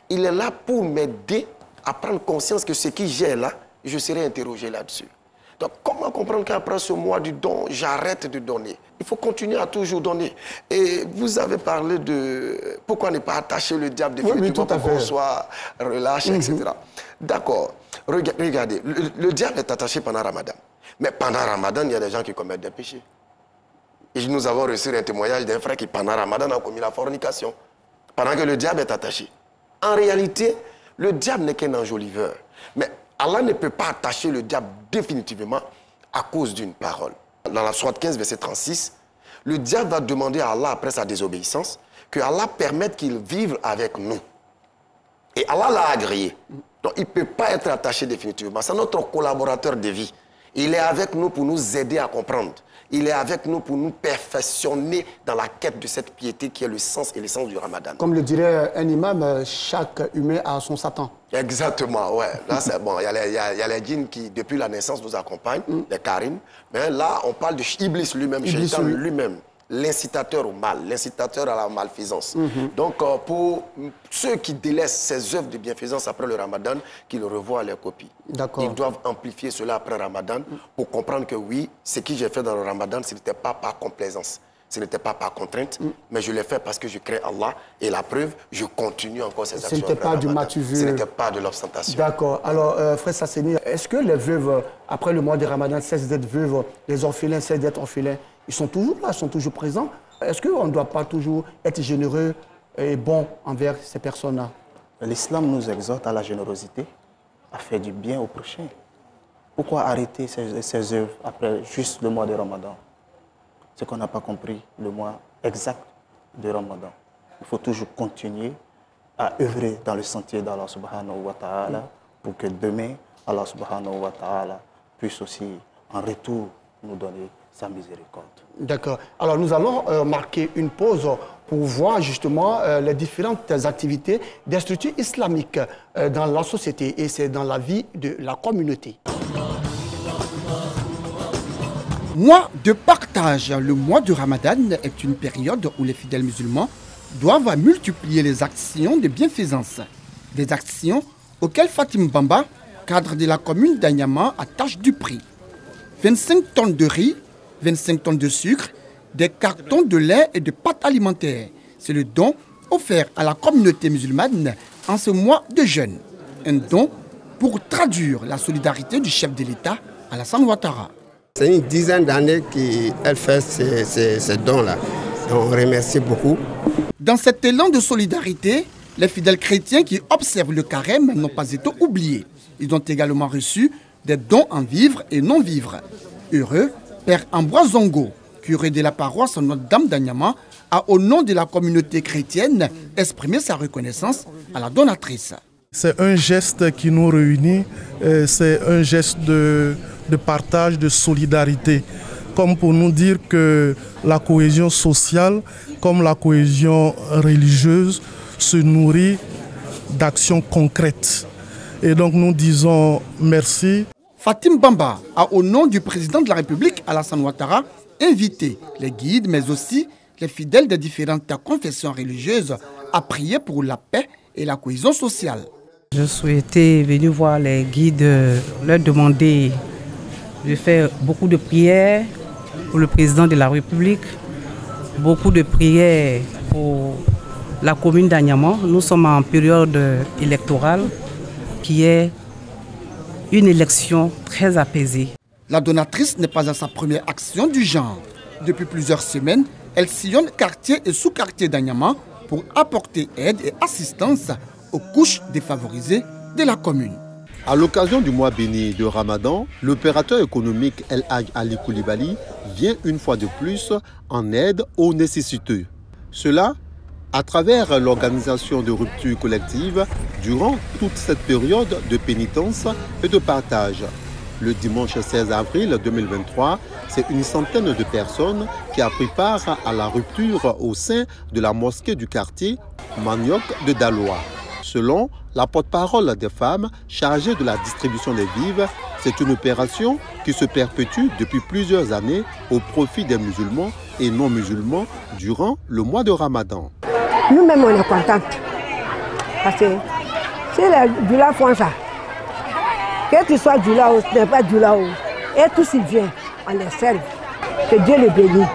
Speaker 3: Il est là pour m'aider à prendre conscience que ce que j'ai là, je serai interrogé là-dessus. Donc, comment comprendre qu'après ce mois du don, j'arrête de donner? Il faut continuer à toujours donner. Et vous avez parlé de pourquoi ne pas attacher le diable définitivement pour qu'on soit relâché, etc. D'accord. Regardez, le diable est attaché pendant Ramadan. Mais pendant Ramadan, il y a des gens qui commettent des péchés. Et nous avons reçu un témoignage d'un frère qui, pendant Ramadan, a commis la fornication. Pendant que le diable est attaché. En réalité, le diable n'est qu'un enjoliveur. Mais Allah ne peut pas attacher le diable définitivement à cause d'une parole. Dans la sourate 15, verset 36, le diable va demander à Allah, après sa désobéissance, que Allah permette qu'il vive avec nous. Et Allah l'a agréé. Donc il ne peut pas être attaché définitivement. C'est notre collaborateur de vie. Il est avec nous pour nous aider à comprendre. Il est avec nous pour nous perfectionner dans la quête de cette piété qui est le sens et l'essence du Ramadan.
Speaker 2: Comme le dirait un imam, chaque humain a son Satan.
Speaker 3: Exactement, ouais. Là, c'est bon. Il y a les djinns qui, depuis la naissance, nous accompagnent, les Karim. Mais là, on parle de Iblis lui-même, Shaitan lui-même. L'incitateur au mal, l'incitateur à la malfaisance. Donc, pour ceux qui délaissent ces œuvres de bienfaisance après le Ramadan, qu'ils revoient les copies. Ils doivent amplifier cela après Ramadan pour comprendre que oui, ce que j'ai fait dans le Ramadan, ce n'était pas par complaisance. Ce n'était pas par contrainte, mais je l'ai fait parce que je crée Allah. Et la preuve, je continue encore ces actions.
Speaker 2: Ce n'était pas du matu-vu.
Speaker 3: Ce n'était pas de l'ostentation.
Speaker 2: D'accord. Alors, frère Sasseni, est-ce que les veuves, après le mois de Ramadan, cessent d'être veuves, les orphelins cessent d'être orphelins? Ils sont toujours là, ils sont toujours présents. Est-ce qu'on ne doit pas toujours être généreux et bon envers ces personnes-là?
Speaker 4: L'islam nous exhorte à la générosité, à faire du bien au prochain. Pourquoi arrêter ces œuvres après juste le mois de Ramadan? C'est qu'on n'a pas compris le mois exact de Ramadan. Il faut toujours continuer à œuvrer dans le sentier d'Allah subhanahu wa ta'ala pour que demain, Allah subhanahu wa ta'ala puisse aussi en retour nous donner sa miséricorde.
Speaker 2: D'accord. Alors nous allons marquer une pause pour voir justement les différentes activités des structures islamiques dans la société et c'est dans la vie de la communauté. Mois de partage. Le mois de Ramadan est une période où les fidèles musulmans doivent multiplier les actions de bienfaisance. Des actions auxquelles Fatim Bamba, cadre de la commune d'Anyama, attache du prix. 25 tonnes de riz, 25 tonnes de sucre, des cartons de lait et de pâtes alimentaires. C'est le don offert à la communauté musulmane en ce mois de jeûne. Un don pour traduire la solidarité du chef de l'État, Alassane Ouattara.
Speaker 13: C'est une dizaine d'années qu'elle fait ces dons-là. On remercie beaucoup.
Speaker 2: Dans cet élan de solidarité, les fidèles chrétiens qui observent le carême n'ont pas été oubliés. Ils ont également reçu des dons en vivres et non-vivres. Heureux, Père Ambroise Zongo, curé de la paroisse Notre-Dame d'Anyama, a, au nom de la communauté chrétienne, exprimé sa reconnaissance à la donatrice.
Speaker 14: C'est un geste qui nous réunit, c'est un geste de partage, de solidarité, comme pour nous dire que la cohésion sociale, comme la cohésion religieuse, se nourrit d'actions concrètes. Et donc nous disons merci.
Speaker 2: Fatim Bamba a, au nom du président de la République, Alassane Ouattara, invité les guides, mais aussi les fidèles des différentes confessions religieuses à prier pour la paix et la cohésion sociale.
Speaker 15: Je souhaitais venir voir les guides, leur demander de faire beaucoup de prières pour le président de la République, beaucoup de prières pour la commune d'Anyama. Nous sommes en période électorale qui est une élection très apaisée.
Speaker 2: La donatrice n'est pas à sa première action du genre. Depuis plusieurs semaines, elle sillonne quartier et sous-quartier d'Anyama pour apporter aide et assistance aux couches défavorisées de la commune.
Speaker 16: À l'occasion du mois béni de Ramadan, l'opérateur économique El Hadj Ali Koulibaly vient une fois de plus en aide aux nécessiteux. Cela à travers l'organisation de ruptures collectives durant toute cette période de pénitence et de partage. Le dimanche 16 avril 2023, c'est une centaine de personnes qui a pris part à la rupture au sein de la mosquée du quartier Manioc de Daloa. Selon la porte-parole des femmes chargées de la distribution des vivres, c'est une opération qui se perpétue depuis plusieurs années au profit des musulmans et non-musulmans durant le mois de Ramadan.
Speaker 17: Nous-mêmes, on est contents. Parce que si les Djoula font ça, que tu sois Djoula ou tu n'es pas Djoula, et tout s'y vient, on les serve. Que Dieu les bénisse.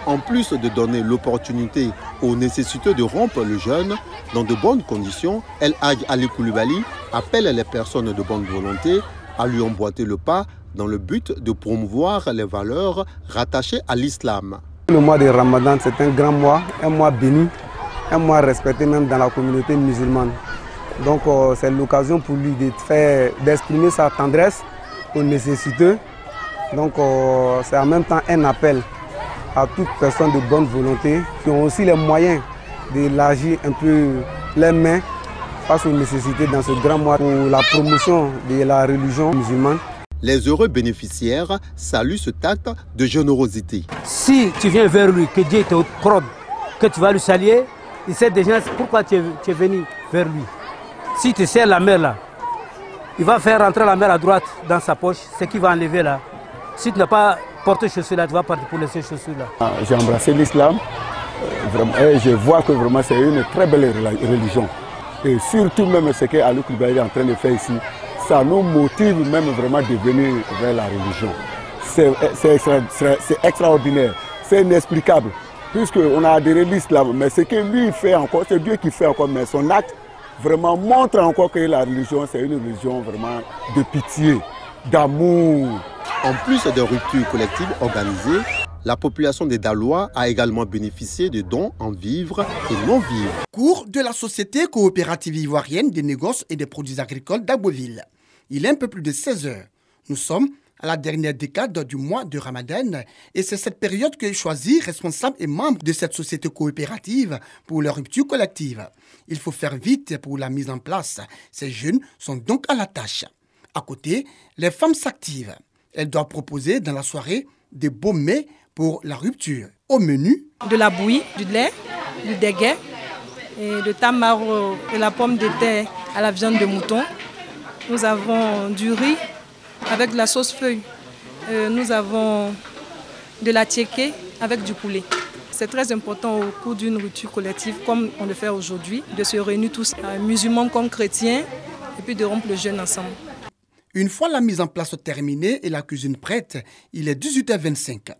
Speaker 16: En plus de donner l'opportunité aux nécessiteux de rompre le jeûne dans de bonnes conditions, El Hadj Ali Koulibaly appelle les personnes de bonne volonté à lui emboîter le pas dans le but de promouvoir les valeurs rattachées à l'islam.
Speaker 18: Le mois de Ramadan, c'est un grand mois, un mois béni, un mois respecté même dans la communauté musulmane. Donc c'est l'occasion pour lui d'exprimer sa tendresse aux nécessiteux. Donc c'est en même temps un appel à toute personne de bonne volonté qui ont aussi les moyens d'élargir un peu les mains face aux nécessités dans ce grand mois pour la promotion de la religion musulmane.
Speaker 16: Les heureux bénéficiaires saluent ce acte de générosité.
Speaker 19: Si tu viens vers lui, que Dieu te accorde, que tu vas lui saluer, il sait déjà pourquoi tu es venu vers lui. Si tu serres la main là, il va faire rentrer la main à droite dans sa poche, ce qu'il va enlever là. Si tu n'as pas porté chaussures là, tu vas partir pour laisser chaussures là.
Speaker 20: J'ai embrassé l'islam, et je vois que vraiment c'est une très belle religion. Et surtout même ce qu'Ali Koulibaly est en train de faire ici, ça nous motive même vraiment de venir vers la religion. C'est extraordinaire. c'est inexplicable. Puisqu'on a des listes là, mais ce que lui fait encore, c'est Dieu qui fait encore, mais son acte vraiment montre encore que la religion, c'est une religion vraiment de pitié, d'amour.
Speaker 16: En plus de ruptures collectives organisées, la population des Dalois a également bénéficié de dons en vivres et non-vivres.
Speaker 2: Cours de la Société coopérative ivoirienne des négoces et des produits agricoles d'Agboville. Il est un peu plus de 16 heures. Nous sommes à la dernière décade du mois de Ramadan et c'est cette période que choisit responsables et membres de cette société coopérative pour leur rupture collective. Il faut faire vite pour la mise en place. Ces jeunes sont donc à la tâche. À côté, les femmes s'activent. Elles doivent proposer dans la soirée des beaux mets pour la rupture. Au menu,
Speaker 21: de la bouillie, du lait, du déguet, et de tamar et la pomme de terre à la viande de mouton. Nous avons du riz avec de la sauce feuille. Nous avons de la tchéké avec du poulet. C'est très important au cours d'une rupture collective, comme on le fait aujourd'hui, de se réunir tous, musulmans comme chrétiens, et puis de rompre le jeûne ensemble.
Speaker 2: Une fois la mise en place terminée et la cuisine prête, il est 18h25,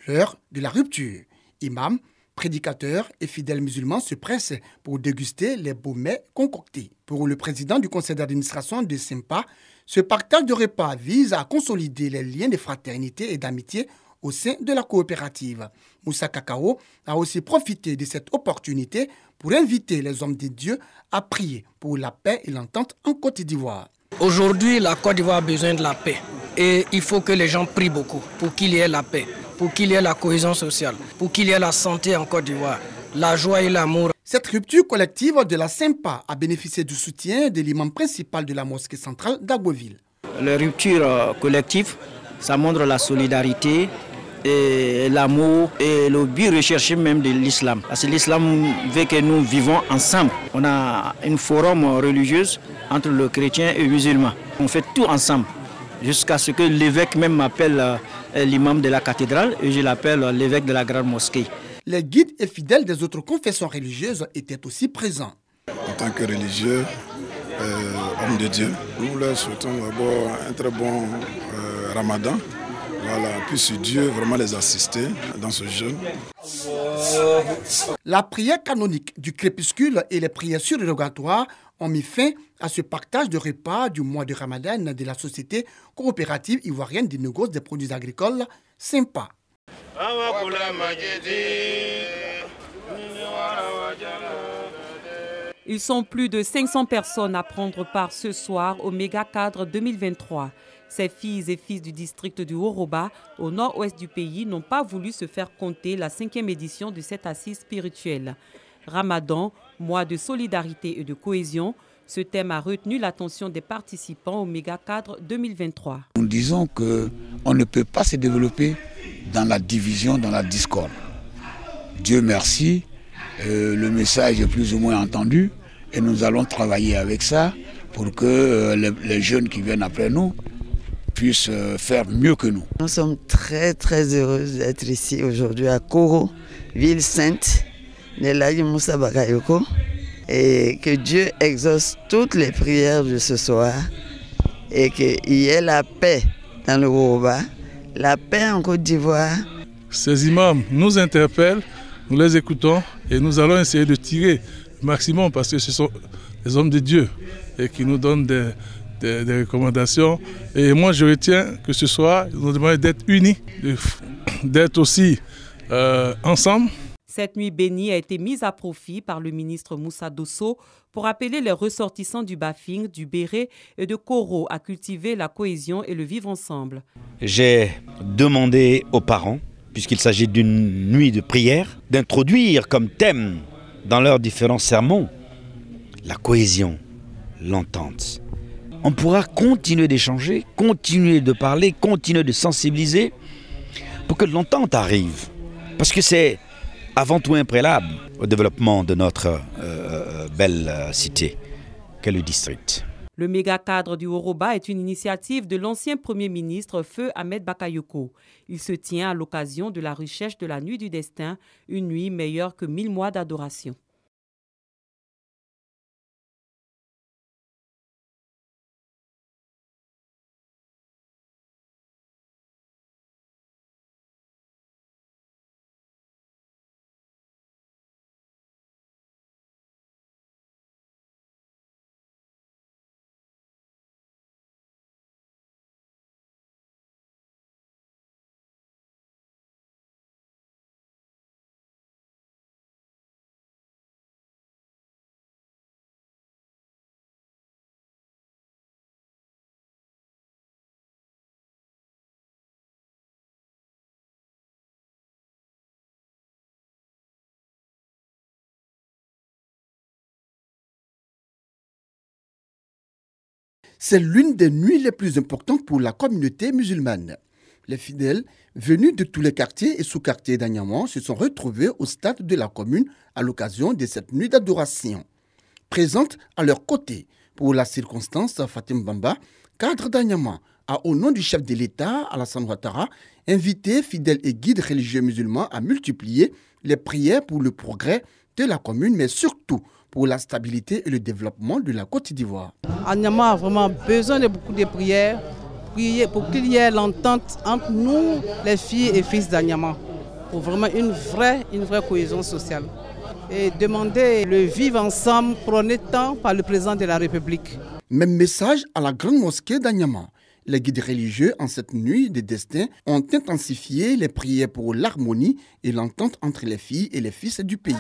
Speaker 2: l'heure de la rupture. Imam, prédicateurs et fidèles musulmans se pressent pour déguster les beaux mets concoctés. Pour le président du conseil d'administration de SEMPA, ce partage de repas vise à consolider les liens de fraternité et d'amitié au sein de la coopérative. Moussa Kakao a aussi profité de cette opportunité pour inviter les hommes de Dieu à prier pour la paix et l'entente en Côte d'Ivoire.
Speaker 22: Aujourd'hui, la Côte d'Ivoire a besoin de la paix et il faut que les gens prient beaucoup pour qu'il y ait la paix, pour qu'il y ait la cohésion sociale, pour qu'il y ait la santé en Côte d'Ivoire, la joie et l'amour.
Speaker 2: Cette rupture collective de la SEMPA a bénéficié du soutien de l'imam principal de la mosquée centrale d'Agboville.
Speaker 23: La rupture collective, ça montre la solidarité et l'amour et le but recherché même de l'islam. Parce que l'islam veut que nous vivons ensemble. On a un forum religieux entre le chrétien et le musulman. On fait tout ensemble jusqu'à ce que l'évêque même m'appelle l'imam de la cathédrale et je l'appelle l'évêque de la grande mosquée.
Speaker 2: Les guides et fidèles des autres confessions religieuses étaient aussi présents.
Speaker 24: En tant que religieux, homme de Dieu, nous leur souhaitons d'abord un très bon Ramadan. Voilà, puisse Dieu vraiment les assister dans ce jeûne.
Speaker 2: La prière canonique du crépuscule et les prières surrogatoires ont mis fin à ce partage de repas du mois de Ramadan de la Société coopérative ivoirienne des négoces des produits agricoles, SEMPA.
Speaker 25: Ils sont plus de 500 personnes à prendre part ce soir au Méga Cadre 2023. Ces filles et fils du district du Horoba, au nord-ouest du pays, n'ont pas voulu se faire compter la 5e édition de cette assise spirituelle. Ramadan, mois de solidarité et de cohésion, ce thème a retenu l'attention des participants au Méga Cadre 2023.
Speaker 26: Nous disons qu'on ne peut pas se développer dans la division, dans la discorde. Dieu merci, le message est plus ou moins entendu et nous allons travailler avec ça pour que les jeunes qui viennent après nous puissent faire mieux que nous.
Speaker 27: Nous sommes très heureux d'être ici aujourd'hui à Koro, ville sainte, Nelayi Moussa Bakayoko, et que Dieu exauce toutes les prières de ce soir et qu'il y ait la paix dans le Horoba, la paix en Côte d'Ivoire.
Speaker 14: Ces imams nous interpellent, nous les écoutons et nous allons essayer de tirer le maximum parce que ce sont des hommes de Dieu et qui nous donnent des recommandations. Et moi, je retiens que ce soir, ils nous demandent d'être unis, d'être aussi ensemble.
Speaker 25: Cette nuit bénie a été mise à profit par le ministre Moussa Dosso pour appeler les ressortissants du Bafing, du Béré et de Koro à cultiver la cohésion et le vivre ensemble.
Speaker 28: J'ai demandé aux parents, puisqu'il s'agit d'une nuit de prière, d'introduire comme thème dans leurs différents sermons la cohésion, l'entente. On pourra continuer d'échanger, continuer de parler, continuer de sensibiliser pour que l'entente arrive. Parce que c'est avant tout un préalable au développement de notre belle cité qu'est le district.
Speaker 25: Le méga cadre du Horoba est une initiative de l'ancien Premier ministre Feu Ahmed Bakayoko. Il se tient à l'occasion de la recherche de la nuit du destin, une nuit meilleure que 1000 mois d'adoration.
Speaker 1: C'est l'une des nuits les plus importantes pour la communauté musulmane. Les fidèles, venus de tous les quartiers et sous-quartiers d'Anyama, se sont retrouvés au stade de la commune à l'occasion de cette nuit d'adoration. Présente à leur côté, pour la circonstance, Fatim Bamba, cadre d'Anyama, a au nom du chef de l'État, Alassane Ouattara, invité fidèles et guides religieux musulmans à multiplier les prières pour le progrès de la commune, mais surtout pour la stabilité et le développement de la Côte d'Ivoire.
Speaker 15: Anyama a vraiment besoin de beaucoup de prières, pour qu'il y ait l'entente entre nous, les filles et fils d'Anyama, pour vraiment une vraie cohésion sociale. Et demander le vivre ensemble prôné tant par le président de la République.
Speaker 1: Même message à la grande mosquée d'Anyama. Les guides religieux, en cette nuit de destin, ont intensifié les prières pour l'harmonie et l'entente entre les filles et les fils du pays.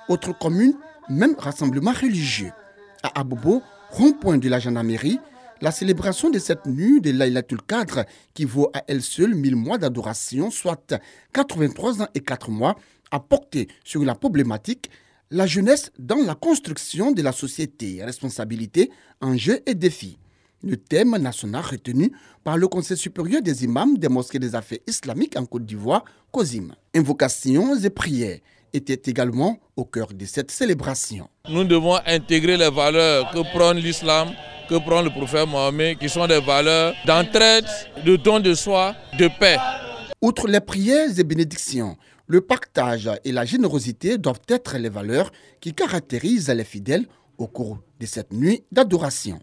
Speaker 1: Autre commune, même rassemblement religieux. À Abobo, rond-point de la gendarmerie, la célébration de cette nuit de Laylatul Qadr, qui vaut à elle seule 1000 mois d'adoration, soit 83 ans et 4 mois, a porté sur la problématique la jeunesse dans la construction de la société, responsabilité, enjeux et défis. Le thème national retenu par le Conseil supérieur des imams des mosquées des affaires islamiques en Côte d'Ivoire, COSIM. Invocations et prières étaient également au cœur de cette célébration.
Speaker 5: Nous devons intégrer les valeurs que prône l'islam, que prône le prophète Mohammed, qui sont des valeurs d'entraide, de don de soi, de paix.
Speaker 1: Outre les prières et bénédictions, le partage et la générosité doivent être les valeurs qui caractérisent les fidèles au cours de cette nuit d'adoration.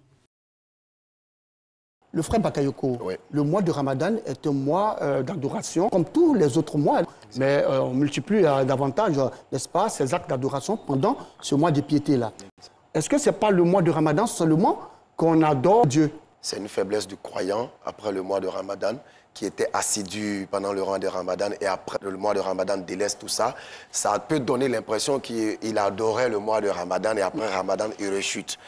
Speaker 2: Le frère Bakayoko, le mois de Ramadan est un mois d'adoration, comme tous les autres mois. Mais on multiplie davantage, n'est-ce pas, ces actes d'adoration pendant ce mois de piété-là. Est-ce que ce n'est pas le mois de Ramadan seulement qu'on adore Dieu?
Speaker 3: C'est une faiblesse du croyant après le mois de Ramadan, qui était assidu pendant le mois de Ramadan et après le mois de Ramadan délaisse tout ça. Ça peut donner l'impression qu'il adorait le mois de Ramadan et après Ramadan, il rechute.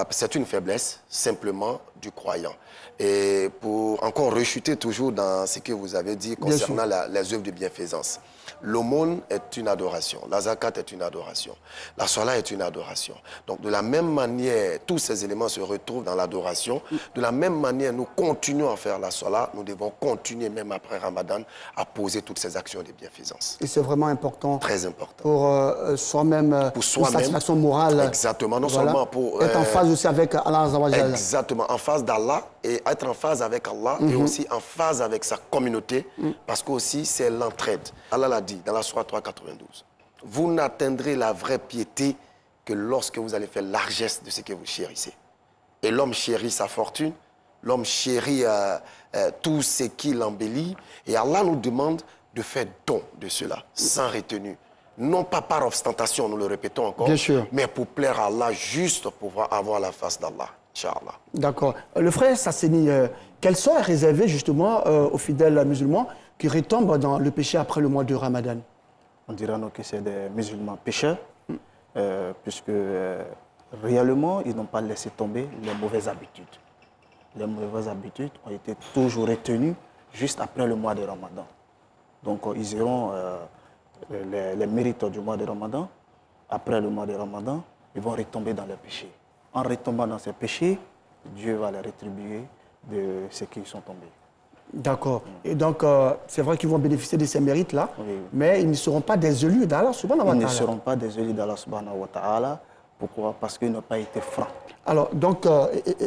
Speaker 3: C'est une faiblesse simplement du croyant. Et pour encore rechuter toujours dans ce que vous avez dit concernant les œuvres de bienfaisance. L'aumône est une adoration, la zakat est une adoration, la salat est une adoration. Donc de la même manière, tous ces éléments se retrouvent dans l'adoration. De la même manière, nous continuons à faire la salat, nous devons continuer même après Ramadan à poser toutes ces actions de bienfaisance.
Speaker 2: Et c'est vraiment important.
Speaker 3: Très important.
Speaker 2: Pour soi-même, pour satisfaction morale.
Speaker 3: Exactement, non seulement pour...
Speaker 2: être en phase aussi avec Allah Azawajal.
Speaker 3: Exactement, en phase d'Allah et être en phase avec Allah et aussi en phase avec sa communauté parce que aussi c'est l'entraide. Allah l'a dit dans la Sourate 392. Vous n'atteindrez la vraie piété que lorsque vous allez faire largesse de ce que vous chérissez. Et l'homme chérit sa fortune, l'homme chérit tout ce qui l'embellit. Et Allah nous demande de faire don de cela, sans retenue. Non pas par ostentation, nous le répétons encore, mais pour plaire à Allah, juste pour pouvoir avoir la face d'Allah. Inch'Allah.
Speaker 2: D'accord. Le frère Sasseni, quels sont réservés justement aux fidèles musulmans qui retombent dans le péché après le mois de Ramadan?
Speaker 4: On dira que c'est des musulmans pécheurs, puisque réellement, ils n'ont pas laissé tomber les mauvaises habitudes. Les mauvaises habitudes ont été toujours retenues juste après le mois de Ramadan. Donc, ils auront les mérites du mois de Ramadan. Après le mois de Ramadan, ils vont retomber dans le péché. En retombant dans ces péchés, Dieu va les rétribuer de ce qu'ils sont tombés.
Speaker 2: D'accord. Et donc, c'est vrai qu'ils vont bénéficier de ces mérites-là, mais ils ne seront pas des élus d'Allah subhanahu wa ta'ala.
Speaker 4: Ils ne seront pas des élus d'Allah subhanahu wa ta'ala. Pourquoi? Parce qu'ils n'ont pas été francs.
Speaker 2: Alors, donc,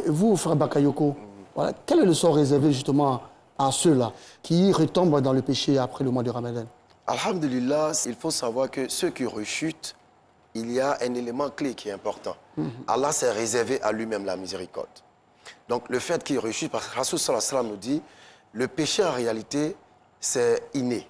Speaker 2: vous, frère Bakayoko, voilà, quel est le sort réservé justement à ceux-là qui retombent dans le péché après le mois de Ramadan?
Speaker 3: Alhamdulillah, il faut savoir que ceux qui rechutent, il y a un élément clé qui est important. Allah s'est réservé à lui-même la miséricorde. Donc le fait qu'il rechute, parce que Rasul sallallahu alayhi wa sallam nous dit, le péché en réalité, c'est inné.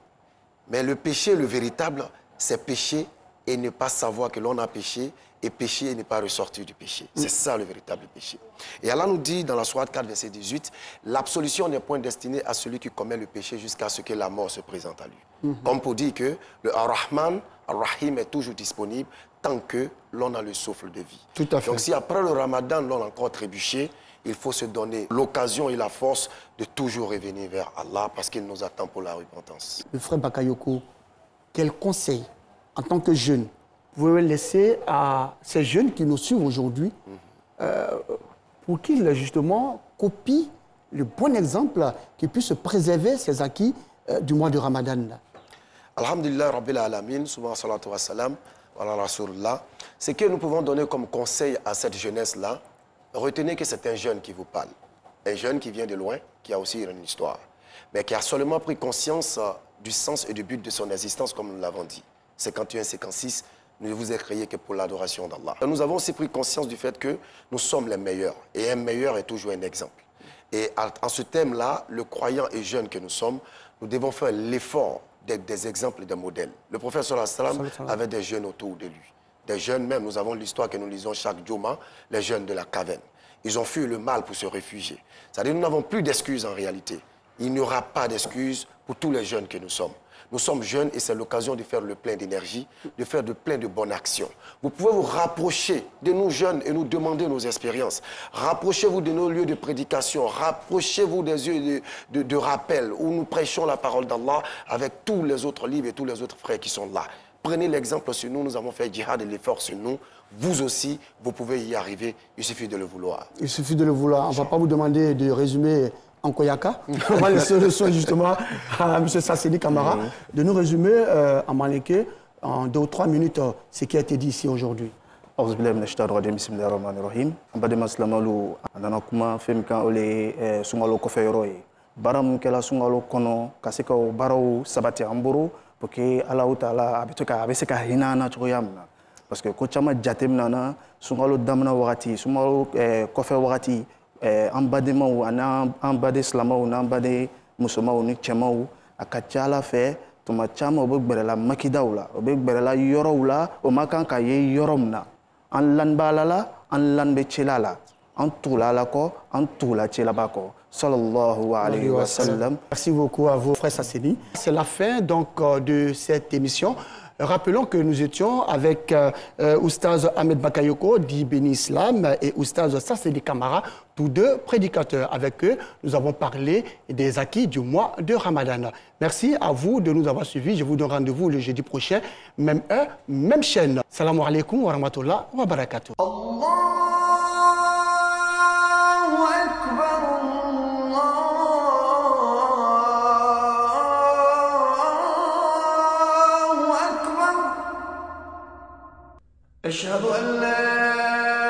Speaker 3: Mais le péché, le véritable, c'est pécher et ne pas savoir que l'on a péché, et pécher et ne pas ressortir du péché. C'est ça le véritable péché. Et Allah nous dit dans la Sourate 4, verset 18, l'absolution n'est point destinée à celui qui commet le péché jusqu'à ce que la mort se présente à lui. Comme pour dire que le Ar-Rahman, Ar-Rahim est toujours disponible tant que l'on a le souffle de vie.
Speaker 2: Tout à fait.
Speaker 3: Donc si après le Ramadan, l'on a encore trébuché, il faut se donner l'occasion et la force de toujours revenir vers Allah parce qu'il nous attend pour la repentance.
Speaker 2: Le frère Bakayoko, quel conseil en tant que jeune vous voulez laisser à ces jeunes qui nous suivent aujourd'hui pour qu'ils, justement, copient le bon exemple, qu'ils puissent préserver ces acquis du mois de Ramadan?
Speaker 3: Alhamdulillah Rabbil Alamin, souvent salatu wa salam, ala Rasulullah. Ce que nous pouvons donner comme conseil à cette jeunesse-là, retenez que c'est un jeune qui vous parle. Un jeune qui vient de loin, qui a aussi une histoire, mais qui a seulement pris conscience du sens et du but de son existence, comme nous l'avons dit. 51, 56, ne vous êtes créé que pour l'adoration d'Allah. Nous avons aussi pris conscience du fait que nous sommes les meilleurs, et un meilleur est toujours un exemple. Et en ce thème-là, le croyant et jeune que nous sommes, nous devons faire l'effort d'être des exemples et des modèles. Le prophète sallallahu alayhi wa sallam avait des jeunes autour de lui. Des jeunes même, nous avons l'histoire que nous lisons chaque Juma, les jeunes de la caverne. Ils ont fui le mal pour se réfugier. C'est-à-dire que nous n'avons plus d'excuses en réalité. Il n'y aura pas d'excuses pour tous les jeunes que nous sommes. Nous sommes jeunes et c'est l'occasion de faire le plein d'énergie, de faire le plein de bonnes actions. Vous pouvez vous rapprocher de nous jeunes et nous demander nos expériences. Rapprochez-vous de nos lieux de prédication. Rapprochez-vous des lieux de rappel où nous prêchons la parole d'Allah avec tous les autres livres et tous les autres frères qui sont là. Prenez l'exemple sur nous, nous avons fait djihad et l'effort sur nous. Vous aussi, vous pouvez y arriver, il suffit de le vouloir.
Speaker 2: Il suffit de le vouloir. On ne va pas vous demander de résumer en Koyaka. On va laisser le soin justement à M. Sassedi Kamara de nous résumer en Maleke en 2 ou 3 minutes ce qui a été dit ici aujourd'hui.
Speaker 4: Pour que Allah Ta'ala a se ka hina na cogoya min na parce que ko caman jateminɛ na sunkalo daminɛ wagati sunkalo kɔfɛ wagati an badenmaw ani an baden silamɛw n'an baden musomaw ni cɛmaw a ka ca Ala fɛ tuma caman u bɛ gbɛrɛla makidaw la u bɛ gbɛrɛla yɔrɔw la o ma kan ka ye yɔrɔ min na an lani bɛ Ala la an lani bɛ cɛla la an tugula Ala kɔ an tugula cɛlaba kɔ. Sallallahu alayhi wa sallam.
Speaker 2: Merci beaucoup à vous, frère Sassedi. C'est la fin donc de cette émission. Rappelons que nous étions avec Oustaz Ahmed Bakayoko dit Béni Islam et Oustaz Sassedi Kamara, tous deux prédicateurs. Avec eux, nous avons parlé des acquis du mois de Ramadan. Merci à vous de nous avoir suivis. Je vous donne rendez-vous le jeudi prochain, même heure, même chaîne. Salam alaikum wa rahmatullah wa barakatuh.
Speaker 6: أشهد أن لا